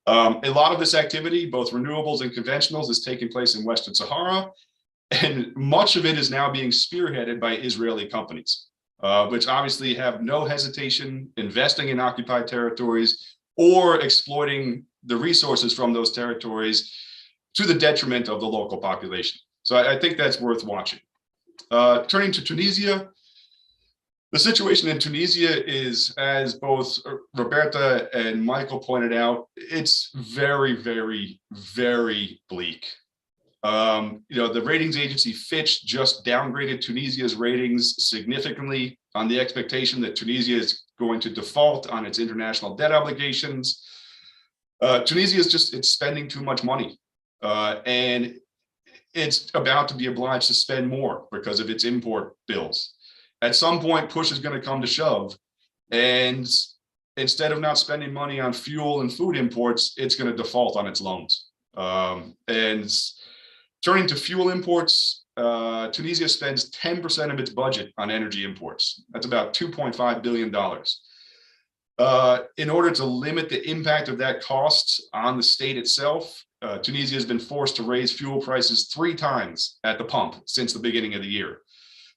A lot of this activity, both renewables and conventionals, is taking place in Western Sahara, and much of it is now being spearheaded by Israeli companies, which obviously have no hesitation investing in occupied territories or exploiting the resources from those territories to the detriment of the local population. So I think that's worth watching. Turning to Tunisia, the situation in Tunisia is, as both Roberta and Michael pointed out, it's very, very, very bleak. The ratings agency Fitch just downgraded Tunisia's ratings significantly on the expectation that Tunisia is going to default on its international debt obligations. Tunisia is it's spending too much money, and it's about to be obliged to spend more because of its import bills. At some point, push is going to come to shove, and instead of not spending money on fuel and food imports, it's going to default on its loans. And turning to fuel imports, Tunisia spends 10% of its budget on energy imports. That's about $2.5 billion. In order to limit the impact of that cost on the state itself, Tunisia has been forced to raise fuel prices 3 times at the pump since the beginning of the year.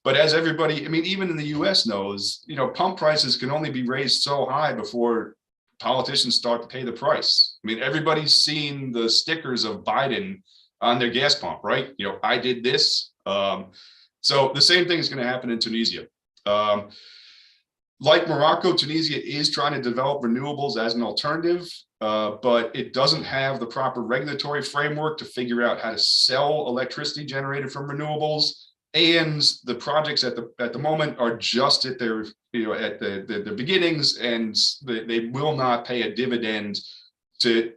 But as everybody, even in the US knows, pump prices can only be raised so high before politicians start to pay the price. Everybody's seen the stickers of Biden on their gas pump, right? I did this. So the same thing is going to happen in Tunisia. Like Morocco, Tunisia is trying to develop renewables as an alternative, but it doesn't have the proper regulatory framework to figure out how to sell electricity generated from renewables. And the projects at the moment are just at their at the beginnings, and they will not pay a dividend to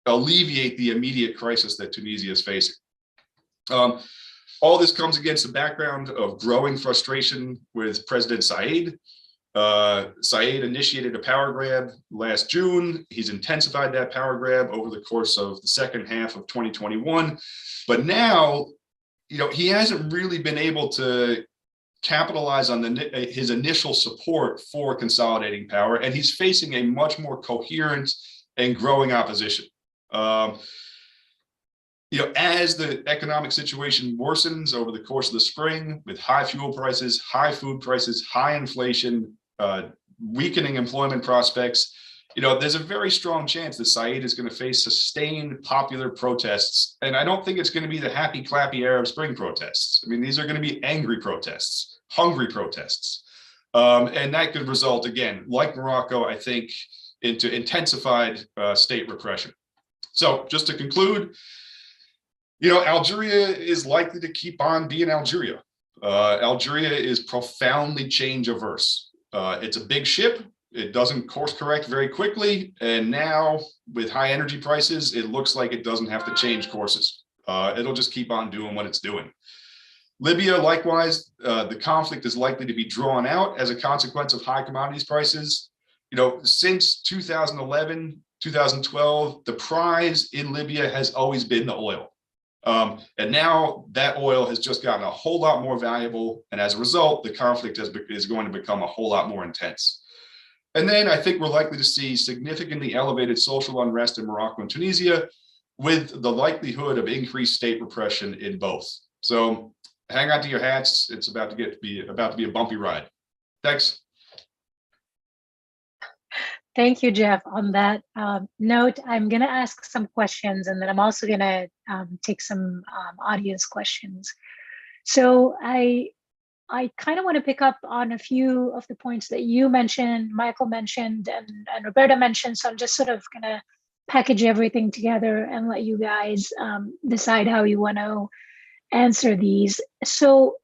alleviate the immediate crisis that Tunisia is facing. All this comes against the background of growing frustration with President Said. Said initiated a power grab last June. He's intensified that power grab over the course of the second half of 2021. But now, he hasn't really been able to capitalize on his initial support for consolidating power, and he's facing a much more coherent and growing opposition. As the economic situation worsens over the course of the spring, with high fuel prices, high food prices, high inflation, weakening employment prospects, there's a very strong chance that Said is going to face sustained popular protests. And I don't think it's going to be the happy, clappy Arab Spring protests. These are going to be angry protests, hungry protests. And that could result, again, like Morocco, I think, into intensified state repression. So just to conclude, Algeria is likely to keep on being Algeria. Algeria is profoundly change averse. It's a big ship. It doesn't course correct very quickly. And now with high energy prices, it looks like it doesn't have to change courses. It'll just keep on doing what it's doing. Libya, likewise, the conflict is likely to be drawn out as a consequence of high commodities prices. Since 2011, 2012, the prize in Libya has always been the oil. And now that oil has just gotten a whole lot more valuable. And as a result, the conflict is going to become a whole lot more intense. And then I think we're likely to see significantly elevated social unrest in Morocco and Tunisia, with the likelihood of increased state repression in both. So hang on to your hats. It's about to be a bumpy ride. Thanks. Thank you, Jeff. On that note, I'm going to ask some questions, and then I'm also going to take some audience questions. So I kind of want to pick up on a few of the points that you mentioned, Michael mentioned, and Roberta mentioned. So I'm just sort of going to package everything together and let you guys decide how you want to answer these. So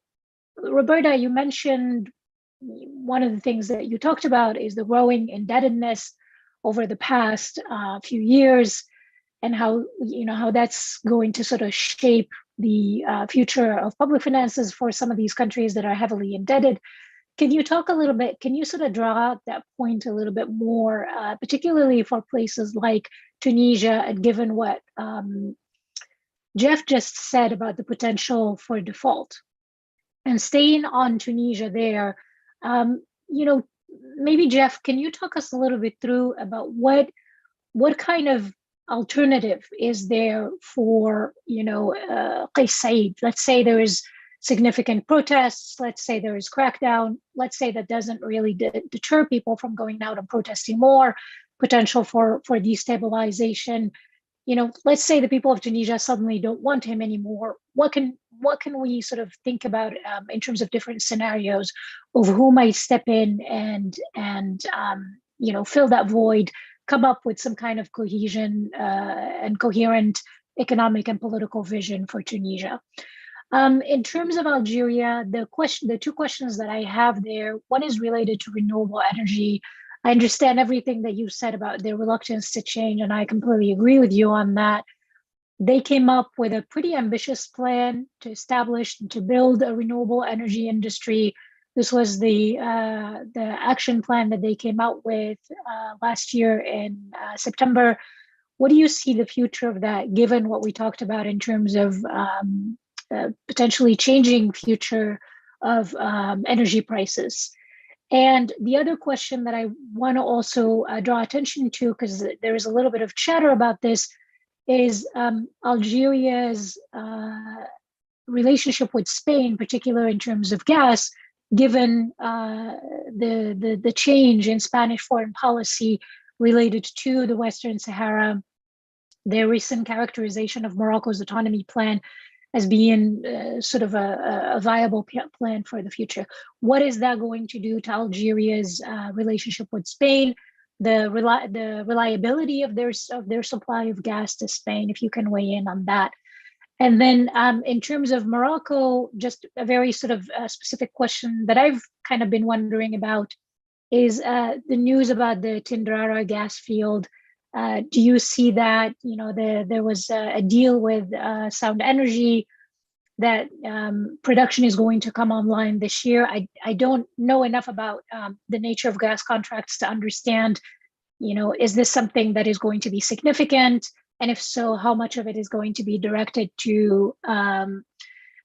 Roberta, you mentioned one of the things that you talked about is the growing indebtedness over the past few years, and how that's going to sort of shape the future of public finances for some of these countries that are heavily indebted. Can you talk a little bit? Can you sort of draw out that point a little bit more, particularly for places like Tunisia, and given what Jeff just said about the potential for default? And staying on Tunisia there, maybe Jeff, can you talk us a little bit through about what kind of alternative is there for, Qais Said? Let's say there is significant protests. Let's say there is crackdown. Let's say that doesn't really deter people from going out and protesting more. Potential for destabilization. Let's say the people of Tunisia suddenly don't want him anymore. What can we sort of think about in terms of different scenarios of who might step in and fill that void, come up with some kind of cohesion and coherent economic and political vision for Tunisia? In terms of Algeria, the two questions that I have there, one is related to renewable energy. I understand everything that you said about their reluctance to change, and I completely agree with you on that. They came up with a pretty ambitious plan to establish and to build a renewable energy industry. This was the action plan that they came out with last year in September. What do you see the future of that, given what we talked about in terms of potentially changing future of energy prices? And the other question that I want to also draw attention to, because there is a little bit of chatter about this, is Algeria's relationship with Spain, particularly in terms of gas, given the change in Spanish foreign policy related to the Western Sahara, their recent characterization of Morocco's autonomy plan as being sort of a viable plan for the future. What is that going to do to Algeria's relationship with Spain, the reliability of their supply of gas to Spain, if you can weigh in on that? And then in terms of Morocco, just a very sort of specific question that I've kind of been wondering about is the news about the Tindrara gas field. Do you see that, there was a deal with Sound Energy that production is going to come online this year? I don't know enough about the nature of gas contracts to understand, is this something that is going to be significant? And if so, how much of it is going to be directed to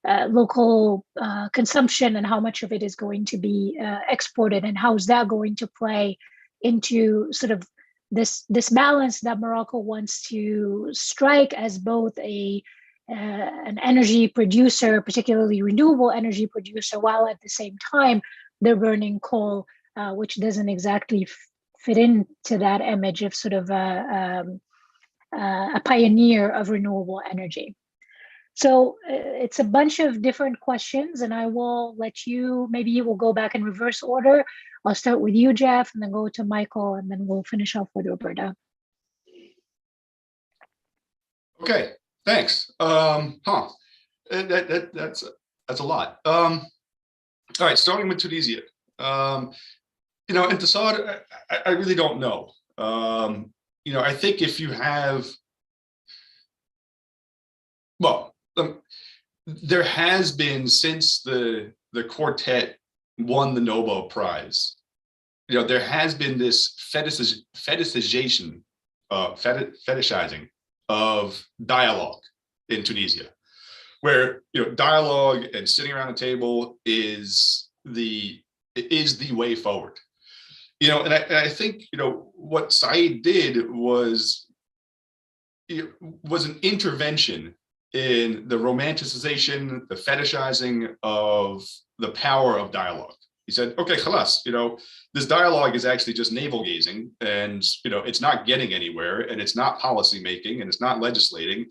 local consumption, and how much of it is going to be exported? And how is that going to play into sort of this balance that Morocco wants to strike as both an energy producer, particularly renewable energy producer, while at the same time they're burning coal, which doesn't exactly fit into that image of sort of a pioneer of renewable energy. So it's a bunch of different questions, and I will let you, maybe you will go back in reverse order. I'll start with you, Jeff, and then go to Michael, and then we'll finish off with Roberta. Okay, thanks. That's a lot. All right, starting with Tunisia. Intisar, I really don't know. I think if you have, well, there has been, since the quartet won the Nobel Prize, there has been this fetishization, fetishizing of dialogue in Tunisia, where dialogue and sitting around a table is the way forward. And I think what Said did was an intervention in the romanticization, the fetishizing of the power of dialogue. He said, okay, khalas, this dialogue is actually just navel gazing, and it's not getting anywhere, and it's not policy making, and it's not legislating,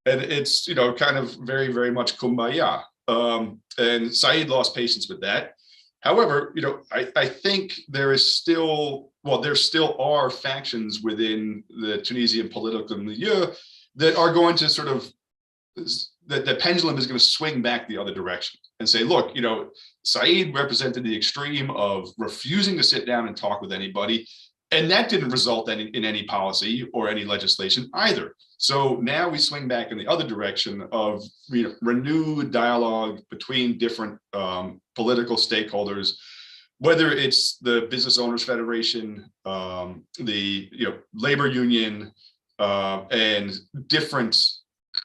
and it's kind of very, very much kumbaya. And Said lost patience with that. However, I think there still are factions within the Tunisian political milieu that are going to sort of, that the pendulum is going to swing back the other direction and say, look, Said represented the extreme of refusing to sit down and talk with anybody, and that didn't result in any policy or any legislation either. So now we swing back in the other direction of renewed dialogue between different political stakeholders, whether it's the Business Owners Federation, the labor union, and different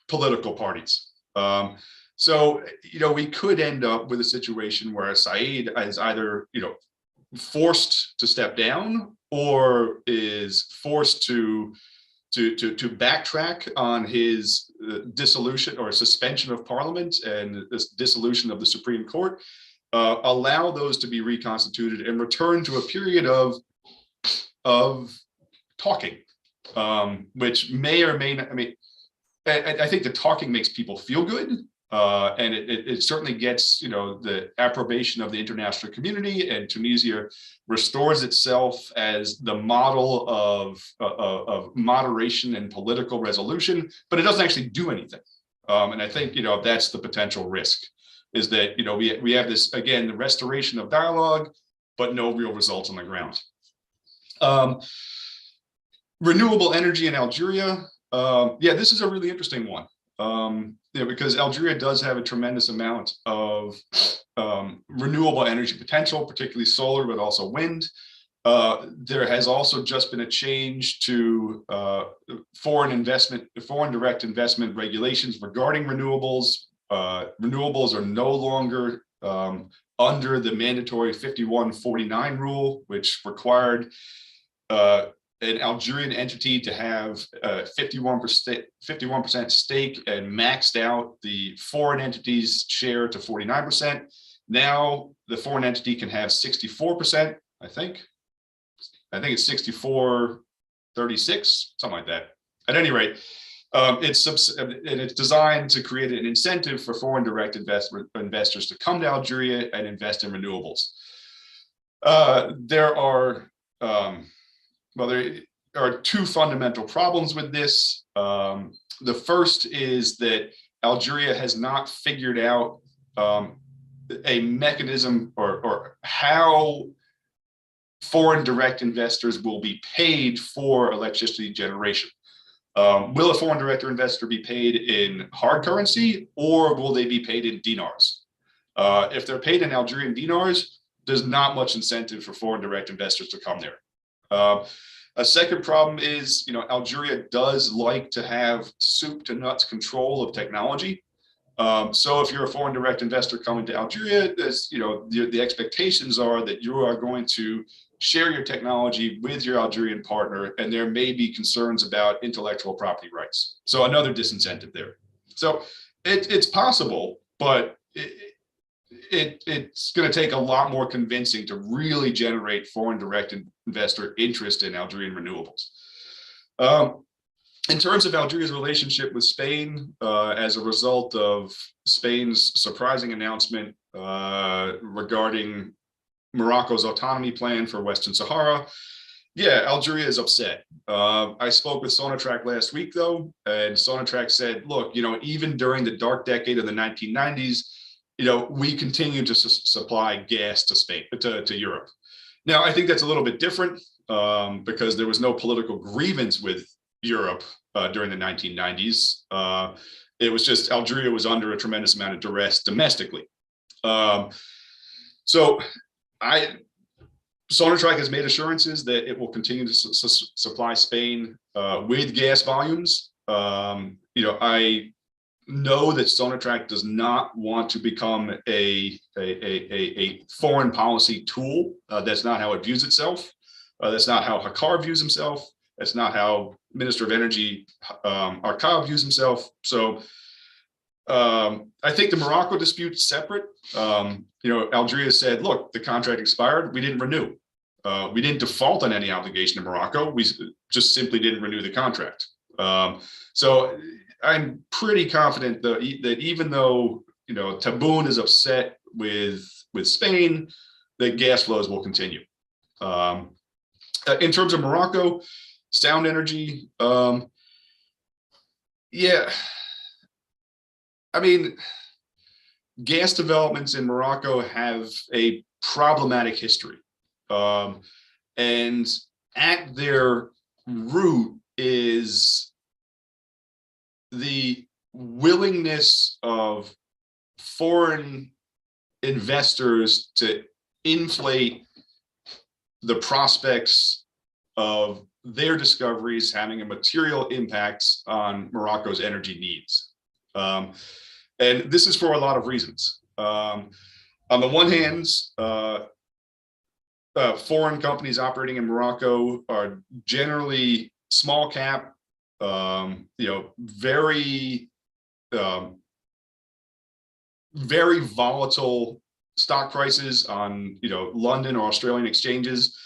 political parties. So we could end up with a situation where Said is either forced to step down or is forced to backtrack on his dissolution or suspension of parliament and this dissolution of the Supreme Court, allow those to be reconstituted and return to a period of talking, which may or may not, I think the talking makes people feel good. And it certainly gets, the approbation of the international community, and Tunisia restores itself as the model of moderation and political resolution, but it doesn't actually do anything. And I think, that's the potential risk, is that, we have this, again, the restoration of dialogue, but no real results on the ground. Renewable energy in Algeria. Yeah, this is a really interesting one. Because Algeria does have a tremendous amount of renewable energy potential, particularly solar, but also wind. There has also just been a change to foreign direct investment regulations regarding renewables. Renewables are no longer under the mandatory 51-49 rule, which required an Algerian entity to have 51% stake and maxed out the foreign entity's share to 49%. Now the foreign entity can have 64%, I think it's 64-36, something like that. At any rate, it's designed to create an incentive for foreign direct investors to come to Algeria and invest in renewables. There are two fundamental problems with this. The first is that Algeria has not figured out a mechanism or how foreign direct investors will be paid for electricity generation. Will a foreign direct investor be paid in hard currency, or will they be paid in dinars? If they're paid in Algerian dinars, there's not much incentive for foreign direct investors to come there. A second problem is, Algeria does like to have soup to nuts control of technology. So if you're a foreign direct investor coming to Algeria, the expectations are that you are going to share your technology with your Algerian partner, and there may be concerns about intellectual property rights. So another disincentive there. So it's possible, but it's going to take a lot more convincing to really generate foreign direct investor interest in Algerian renewables. In terms of Algeria's relationship with Spain, as a result of Spain's surprising announcement regarding Morocco's autonomy plan for Western Sahara, yeah, Algeria is upset. I spoke with Sonatrach last week, though, and Sonatrach said, look, even during the dark decade of the 1990s, we continue to supply gas to Spain, to Europe. Now, I think that's a little bit different because there was no political grievance with Europe during the 1990s. It was just Algeria was under a tremendous amount of duress domestically. So Sonatrach has made assurances that it will continue to supply Spain with gas volumes. I know that Sonatrach does not want to become a foreign policy tool. That's not how it views itself. That's not how Hakar views himself. That's not how Minister of Energy Arkab views himself. So I think the Morocco dispute is separate. Algeria said, look, the contract expired. We didn't renew. We didn't default on any obligation to Morocco. We just simply didn't renew the contract. So I'm pretty confident that even though, Tabun is upset with Spain, that gas flows will continue. In terms of Morocco, sound energy, yeah. I mean, gas developments in Morocco have a problematic history. And at their root is the willingness of foreign investors to inflate the prospects of their discoveries having a material impact on Morocco's energy needs. And this is for a lot of reasons. On the one hand, foreign companies operating in Morocco are generally small cap, very volatile stock prices on, London or Australian exchanges.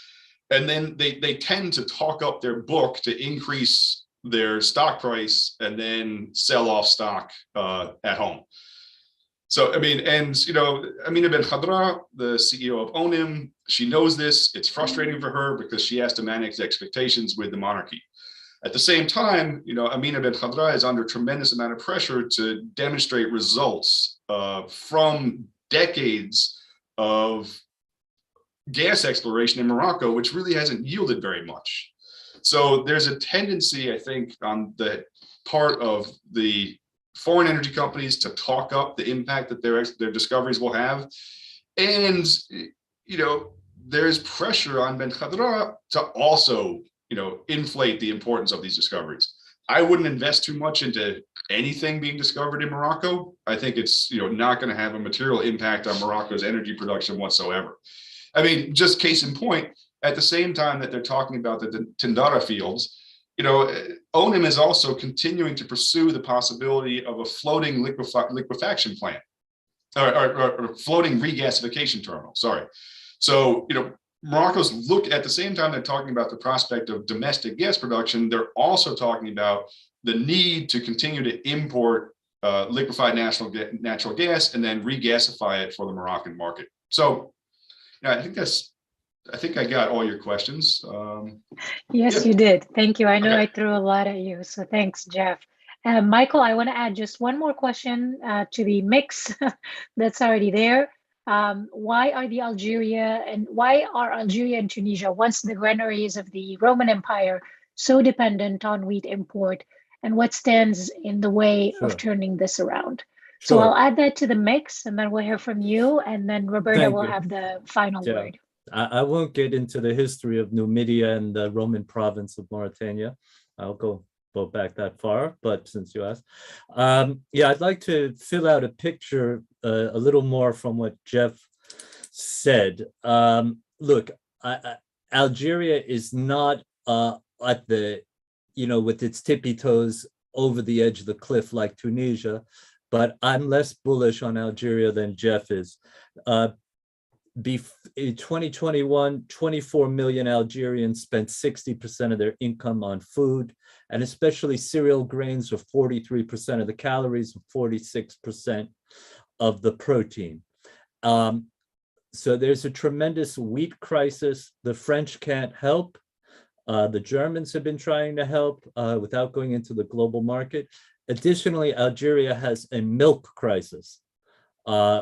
And then they tend to talk up their book to increase their stock price and then sell off stock at home. So, Amina Ben Khadra, the CEO of Onim, she knows this. It's frustrating for her because she has to manage expectations with the monarchy. At the same time, Amina Ben Khadra is under tremendous amount of pressure to demonstrate results from decades of gas exploration in Morocco, which really hasn't yielded very much. So there's a tendency, I think, on the part of the foreign energy companies to talk up the impact that their discoveries will have. And, there's pressure on Ben Khadra to also, inflate the importance of these discoveries. I wouldn't invest too much into anything being discovered in Morocco. I think it's, not going to have a material impact on Morocco's energy production whatsoever. I mean, just case in point, at the same time that they're talking about the Tindara fields, Onim is also continuing to pursue the possibility of a floating liquefaction plant or floating regasification terminal. Sorry. So, Morocco's at the same time they're talking about the prospect of domestic gas production, they're also talking about the need to continue to import liquefied natural gas and then regasify it for the Moroccan market. So, I think I got all your questions. Yes, you did. Thank you. I know I threw a lot at you, so thanks, Jeff. Michael, I want to add just one more question to the mix that's already there. Why are Algeria and Tunisia, once the granaries of the Roman Empire, so dependent on wheat import, and what stands in the way of turning this around? So I'll add that to the mix, and then we'll hear from you, and then Roberta will have the final word. I won't get into the history of Numidia and the Roman province of Mauritania. I'll go back that far, but since you asked, I'd like to fill out a picture a little more from what Jeff said. Look, Algeria is not at the, with its tippy toes over the edge of the cliff like Tunisia, but I'm less bullish on Algeria than Jeff is. In 2021, 24 million Algerians spent 60% of their income on food, and especially cereal grains are 43% of the calories and 46% of the protein. So there's a tremendous wheat crisis. The French can't help. The Germans have been trying to help without going into the global market. Additionally, Algeria has a milk crisis,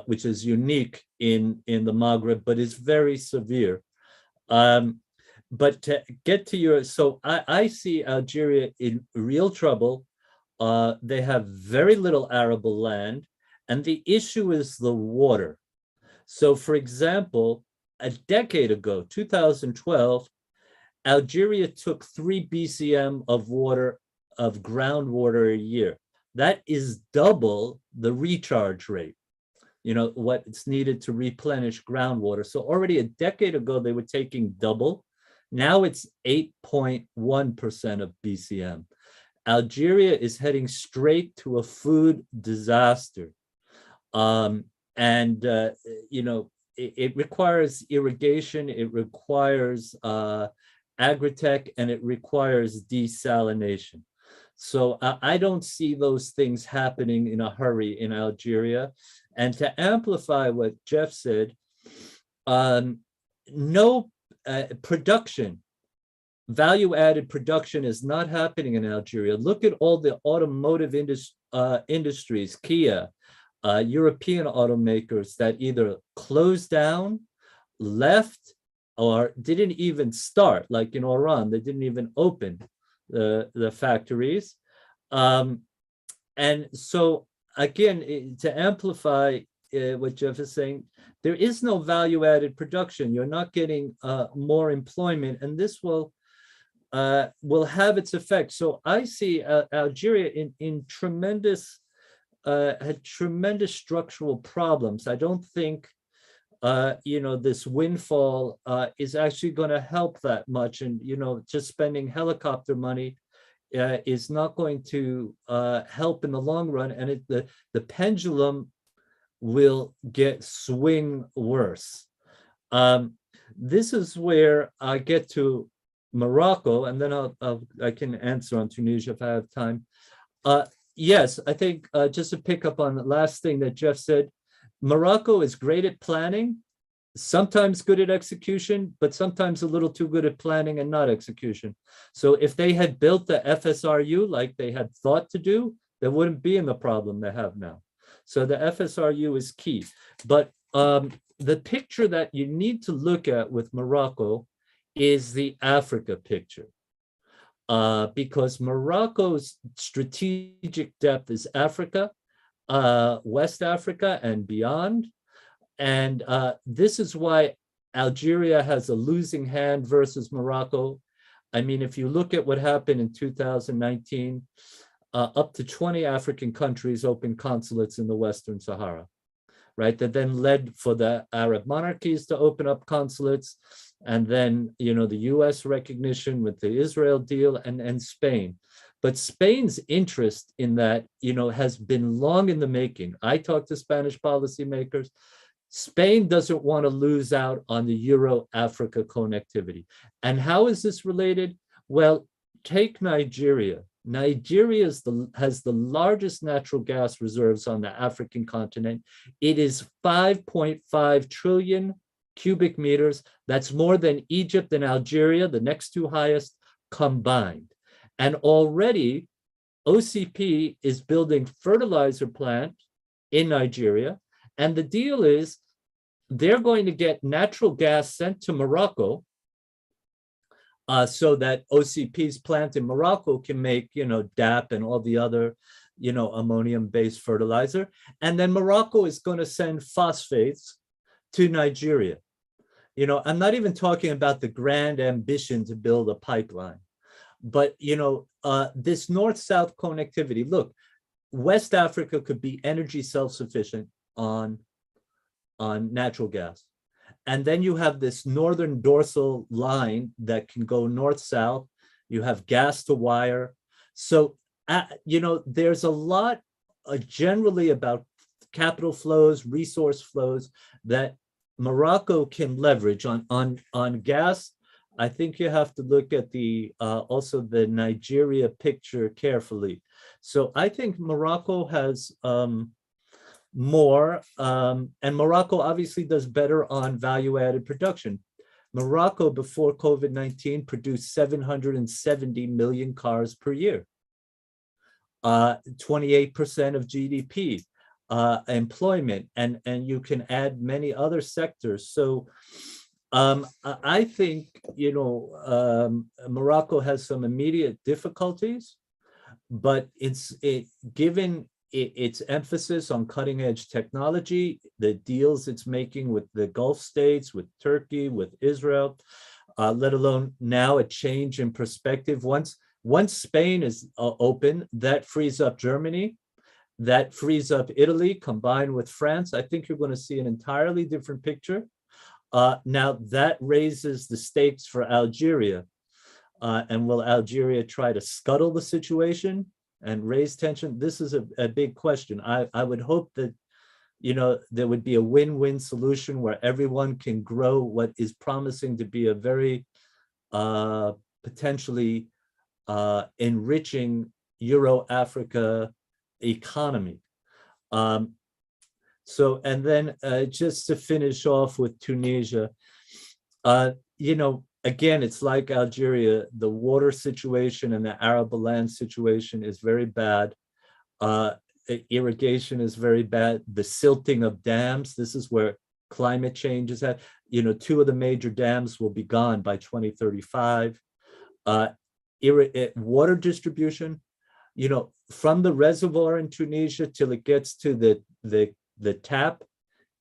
which is unique in the Maghreb, but is very severe. But to get to so I see Algeria in real trouble They have very little arable land, and the issue is the water. So, for example, a decade ago, 2012, Algeria took 3 BCM of water, of groundwater a year. That is double the recharge rate, what's needed to replenish groundwater. So already a decade ago, they were taking double. Now it's 8.1% of BCM. Algeria is heading straight to a food disaster. It requires irrigation, it requires agritech, and it requires desalination. So I don't see those things happening in a hurry in Algeria. And to amplify what Jeff said, no production, value-added production is not happening in Algeria. Look at all the automotive industries, Kia, European automakers that either closed down, left, or didn't even start, like in Oran, they didn't even open the factories. And so again, to amplify what Jeff is saying, there is no value-added production. You're not getting more employment, and this will have its effect. So I see Algeria in tremendous, had tremendous structural problems. I don't think this windfall is actually going to help that much, and just spending helicopter money is not going to help in the long run, and the pendulum will swing worse. This is where I get to Morocco, and then I can answer on Tunisia if I have time. Yes, I think just to pick up on the last thing that Jeff said, Morocco is great at planning, sometimes good at execution, but sometimes a little too good at planning and not execution. So if they had built the FSRU like they had thought to do, they wouldn't be in the problem they have now. So the FSRU is key. But the picture that you need to look at with Morocco is the Africa picture. Because Morocco's strategic depth is Africa, West Africa and beyond. And this is why Algeria has a losing hand versus Morocco. I mean, if you look at what happened in 2019, up to 20 African countries opened consulates in the Western Sahara, right? That then led for the Arab monarchies to open up consulates. And then, the US recognition with the Israel deal and Spain. But Spain's interest in that, has been long in the making. I talked to Spanish policymakers. Spain doesn't want to lose out on the Euro-Africa connectivity. And how is this related? Well, take Nigeria. Nigeria has the largest natural gas reserves on the African continent. It is 5.5 trillion cubic meters. That's more than Egypt and Algeria, the next two highest, combined. And already OCP is building fertilizer plant in Nigeria. And the deal is they're going to get natural gas sent to Morocco so that OCP's plant in Morocco can make, DAP and all the other, ammonium-based fertilizer. And then Morocco is going to send phosphates to Nigeria. I'm not even talking about the grand ambition to build a pipeline, but, this north-south connectivity, look, West Africa could be energy self-sufficient on natural gas. And then you have this northern dorsal line that can go north-south. You have gas to wire. So, there's a lot generally about capital flows, resource flows that Morocco can leverage on gas. I think you have to look at also the Nigeria picture carefully. So I think Morocco has more, and Morocco obviously does better on value-added production. Morocco before COVID-19 produced 770 million cars per year, 28% of GDP. Employment, and you can add many other sectors. So I think Morocco has some immediate difficulties, but given its emphasis on cutting edge technology, the deals it's making with the Gulf states, with Turkey, with Israel, let alone now a change in perspective. Once Spain is open, that frees up Germany, that frees up Italy, combined with France. I think you're going to see an entirely different picture. Now that raises the stakes for Algeria. And will Algeria try to scuttle the situation and raise tension? This is a big question. I would hope that, there would be a win-win solution where everyone can grow what is promising to be a very potentially enriching Euro-Africa economy. So, and then just to finish off with Tunisia, again, it's like Algeria, the water situation and the arable land situation is very bad. Irrigation is very bad. The silting of dams, this is where climate change is at. 2 of the major dams will be gone by 2035. Water distribution, from the reservoir in Tunisia till it gets to the tap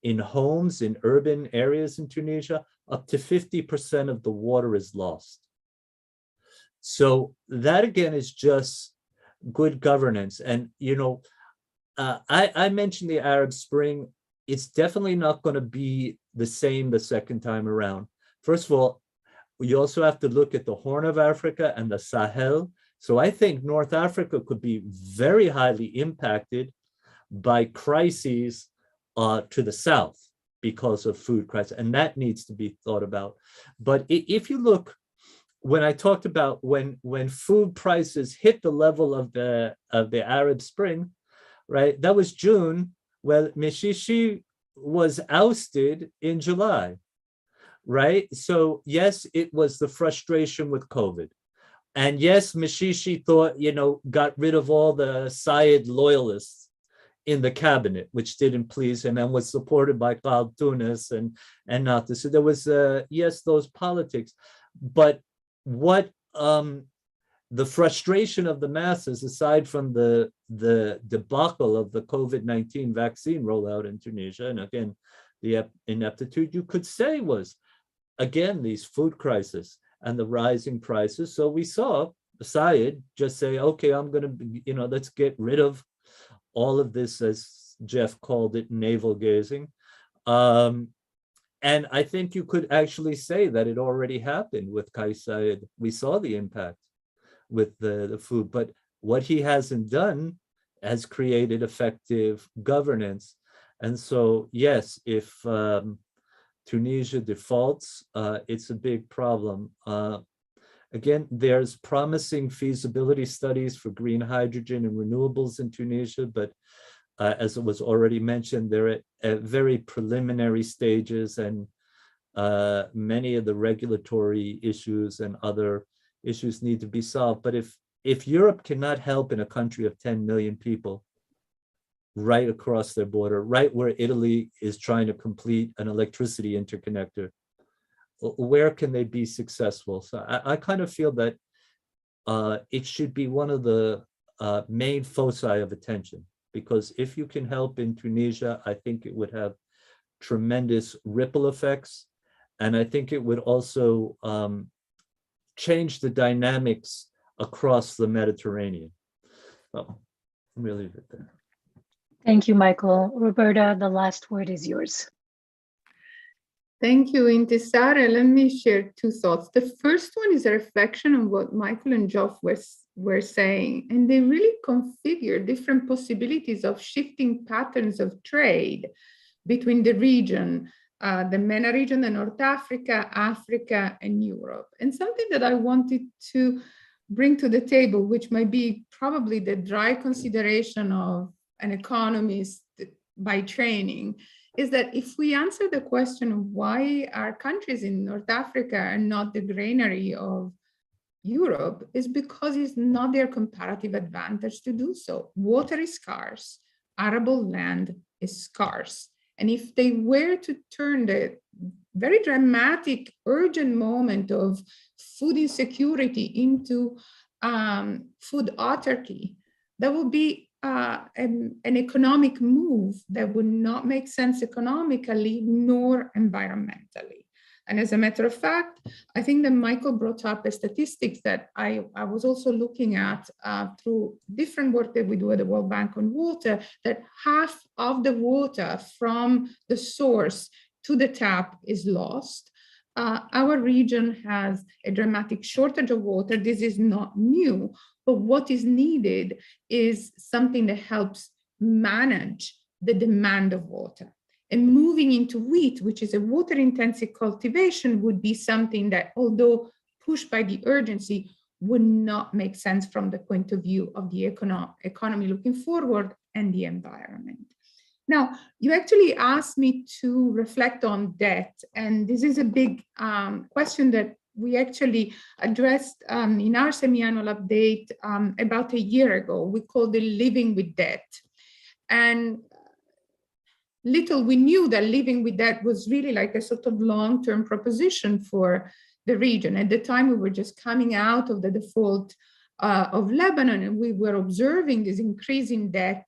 in homes in urban areas in Tunisia, up to 50% of the water is lost. So that again is just good governance. And I mentioned the Arab Spring. It's definitely not going to be the same the second time around. First of all, you also have to look at the Horn of Africa and the Sahel. So I think North Africa could be very highly impacted by crises to the south because of food crisis, and that needs to be thought about. But if you look, when I talked about when food prices hit the level of the Arab Spring, right? That was June. Well, Mishishi was ousted in July, right? So yes, it was the frustration with COVID. And yes, Mishishi thought, got rid of all the Sayed loyalists in the cabinet, which didn't please him and was supported by Khaled Tunis and not this. So there was, yes, those politics. But what the frustration of the masses, aside from the debacle of the COVID-19 vaccine rollout in Tunisia, and again, the ineptitude, you could say was, again, these food crises and the rising prices. So we saw Sayed just say, okay, I'm going to, let's get rid of all of this, as Jeff called it, navel gazing. And I think you could actually say that it already happened with Kais Saied. We saw the impact with the food, but what he hasn't done has created effective governance. And so, yes, if Tunisia defaults, it's a big problem. Again, there's promising feasibility studies for green hydrogen and renewables in Tunisia, but as it was already mentioned, they're at very preliminary stages, and many of the regulatory issues and other issues need to be solved. But if Europe cannot help in a country of 10 million people right across their border, right where Italy is trying to complete an electricity interconnector, where can they be successful? So I kind of feel that it should be one of the main foci of attention, because if you can help in Tunisia, I think it would have tremendous ripple effects. And I think it would also change the dynamics across the Mediterranean. So I'm really leave it there. Thank you, Michael. Roberta, the last word is yours. Thank you, Intisar. Let me share 2 thoughts. The first one is a reflection on what Michael and Geoff were saying, and they really configure different possibilities of shifting patterns of trade between the region, the MENA region, the North Africa, Africa, and Europe. And something that I wanted to bring to the table, which might be probably the dry consideration of an economist by training, is that if we answer the question of why our countries in North Africa are not the granary of Europe, is because it's not their comparative advantage to do so. Water is scarce, arable land is scarce. And if they were to turn the very dramatic, urgent moment of food insecurity into food autarky, that would be an economic move that would not make sense economically nor environmentally. And as a matter of fact, I think that Michael brought up a statistics that I was also looking at through different work that we do at the World Bank on water, that half of the water from the source to the tap is lost. Our region has a dramatic shortage of water. This is not new, but what is needed is something that helps manage the demand of water. And moving into wheat, which is a water-intensive cultivation, would be something that, although pushed by the urgency, would not make sense from the point of view of the economy looking forward and the environment. Now, you actually asked me to reflect on debt, and this is a big question that we actually addressed in our semi-annual update about a year ago. We called it Living with Debt. And little we knew that living with debt was really like a sort of long-term proposition for the region. At the time, we were just coming out of the default of Lebanon, and we were observing this increasing debt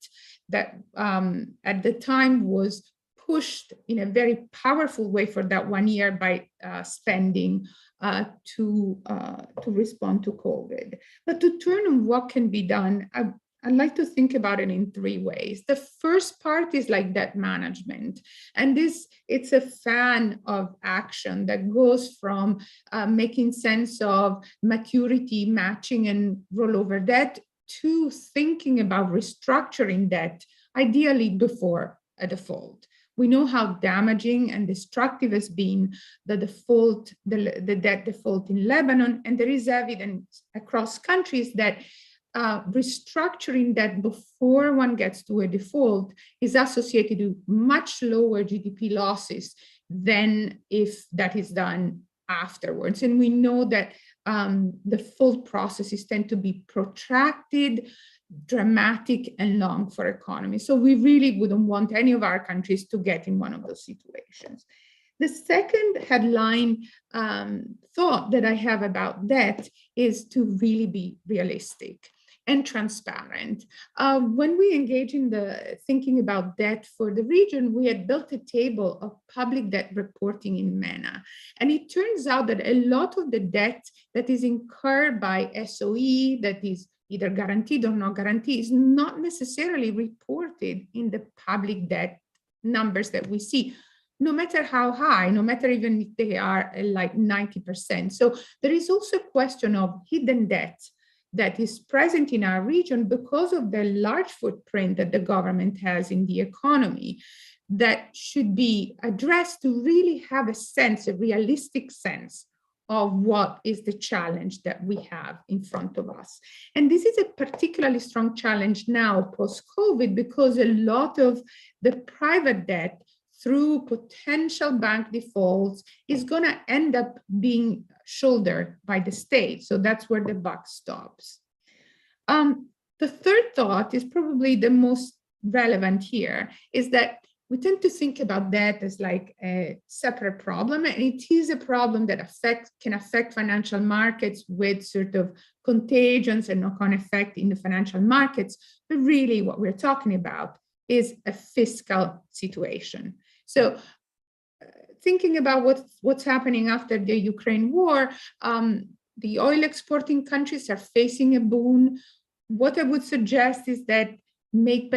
that at the time was pushed in a very powerful way for that 1 year by spending to respond to COVID. But to turn on what can be done, I'd like to think about it in 3 ways. The first part is like debt management. And it's a fan of action that goes from making sense of maturity, matching, and rollover debt to thinking about restructuring debt, ideally before a default. We know how damaging and destructive has been the default, the debt default in Lebanon, and there is evidence across countries that restructuring debt before one gets to a default is associated with much lower GDP losses than if that is done afterwards. And we know that default processes tend to be protracted, dramatic, and long for economies. So we really wouldn't want any of our countries to get in one of those situations. The second headline thought that I have about debt is to really be realistic and transparent. When we engage in the thinking about debt for the region, we had built a table of public debt reporting in MENA. And it turns out that a lot of the debt that is incurred by SOE, that is either guaranteed or not guaranteed, is not necessarily reported in the public debt numbers that we see, no matter how high, no matter even if they are like 90%. So there is also a question of hidden debt that is present in our region because of the large footprint that the government has in the economy that should be addressed to really have a sense, a realistic sense of what is the challenge that we have in front of us. And this is a particularly strong challenge now post-COVID because a lot of the private debt through potential bank defaults is going to end up being shouldered by the state. So that's where the buck stops. The third thought is probably the most relevant here, is that we tend to think about debt as like a separate problem, and it is a problem that can affect financial markets with sort of contagions and knock-on effect in the financial markets. But really what we're talking about is a fiscal situation. So thinking about what's happening after the Ukraine war, the oil exporting countries are facing a boon. What I would suggest is that make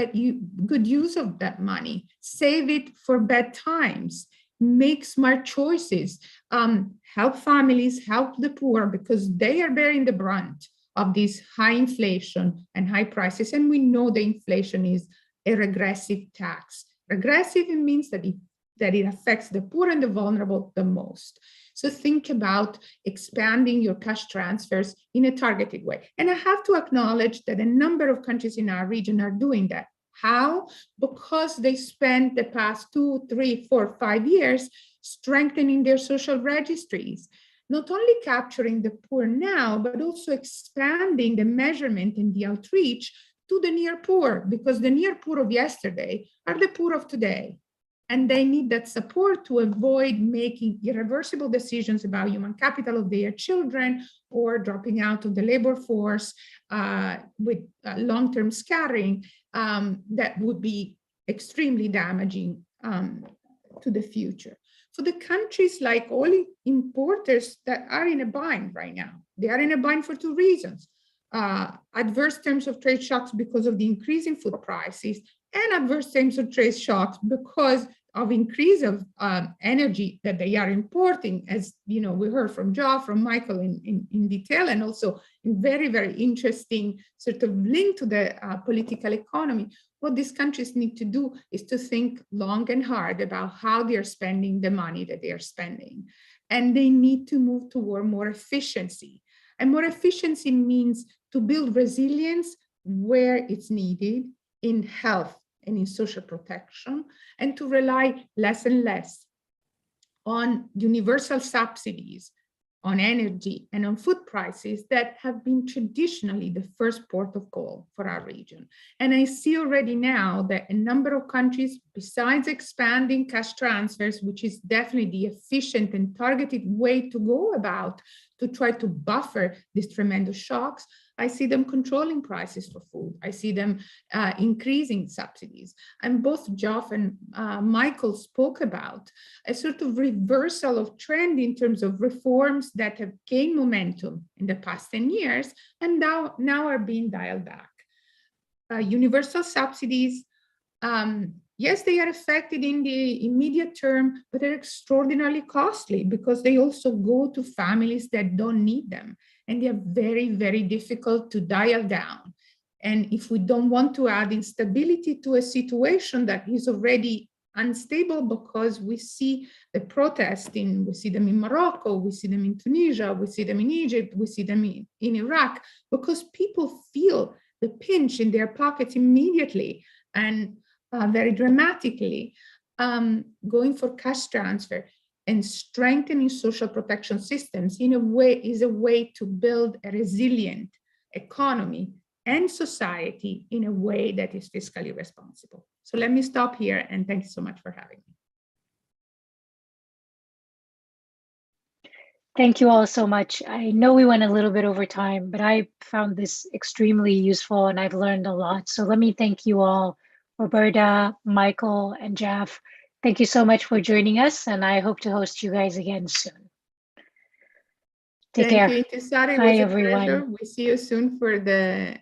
good use of that money, save it for bad times, make smart choices, help families, help the poor, because they are bearing the brunt of this high inflation and high prices. And we know the inflation is a regressive tax. Regressive, it means that it affects the poor and the vulnerable the most. So think about expanding your cash transfers in a targeted way. And I have to acknowledge that a number of countries in our region are doing that. How? Because they spent the past 2, 3, 4, 5 years strengthening their social registries, not only capturing the poor now, but also expanding the measurement and the outreach to the near poor, because the near poor of yesterday are the poor of today. And they need that support to avoid making irreversible decisions about human capital of their children or dropping out of the labor force with long-term scattering that would be extremely damaging to the future. For the countries like all importers that are in a bind right now, they are in a bind for two reasons. Adverse terms of trade shocks because of the increase in food prices, and adverse terms of trade shocks because of increase of energy that they are importing, as you know, we heard from Joe, from Michael in detail, and also in very, very interesting sort of link to the political economy. What these countries need to do is to think long and hard about how they are spending the money that they are spending. And they need to move toward more efficiency. And more efficiency means to build resilience where it's needed in health and in social protection, and to rely less and less on universal subsidies, on energy and on food prices that have been traditionally the first port of call for our region. And I see already now that a number of countries, besides expanding cash transfers, which is definitely the efficient and targeted way to go about to try to buffer these tremendous shocks, I see them controlling prices for food. I see them increasing subsidies. And both Geoff and Michael spoke about a sort of reversal of trend in terms of reforms that have gained momentum in the past 10 years and now are being dialed back. Universal subsidies, yes, they are effective in the immediate term, but they're extraordinarily costly because they also go to families that don't need them. And they are very, very difficult to dial down. And if we don't want to add instability to a situation that is already unstable, because we see the protesting, we see them in Morocco, we see them in Tunisia, we see them in Egypt, we see them in Iraq, because people feel the pinch in their pockets immediately and very dramatically, going for cash transfer and strengthening social protection systems in a way is a way to build a resilient economy and society in a way that is fiscally responsible. So let me stop here, and thank you so much for having me. Thank you all so much. I know we went a little bit over time, but I found this extremely useful and I've learned a lot. So let me thank you all, Roberta, Michael, and Jeff. Thank you so much for joining us, and I hope to host you guys again soon. Take care. Thank you, Intisar. It Bye, was a everyone. pleasure. We see you soon for the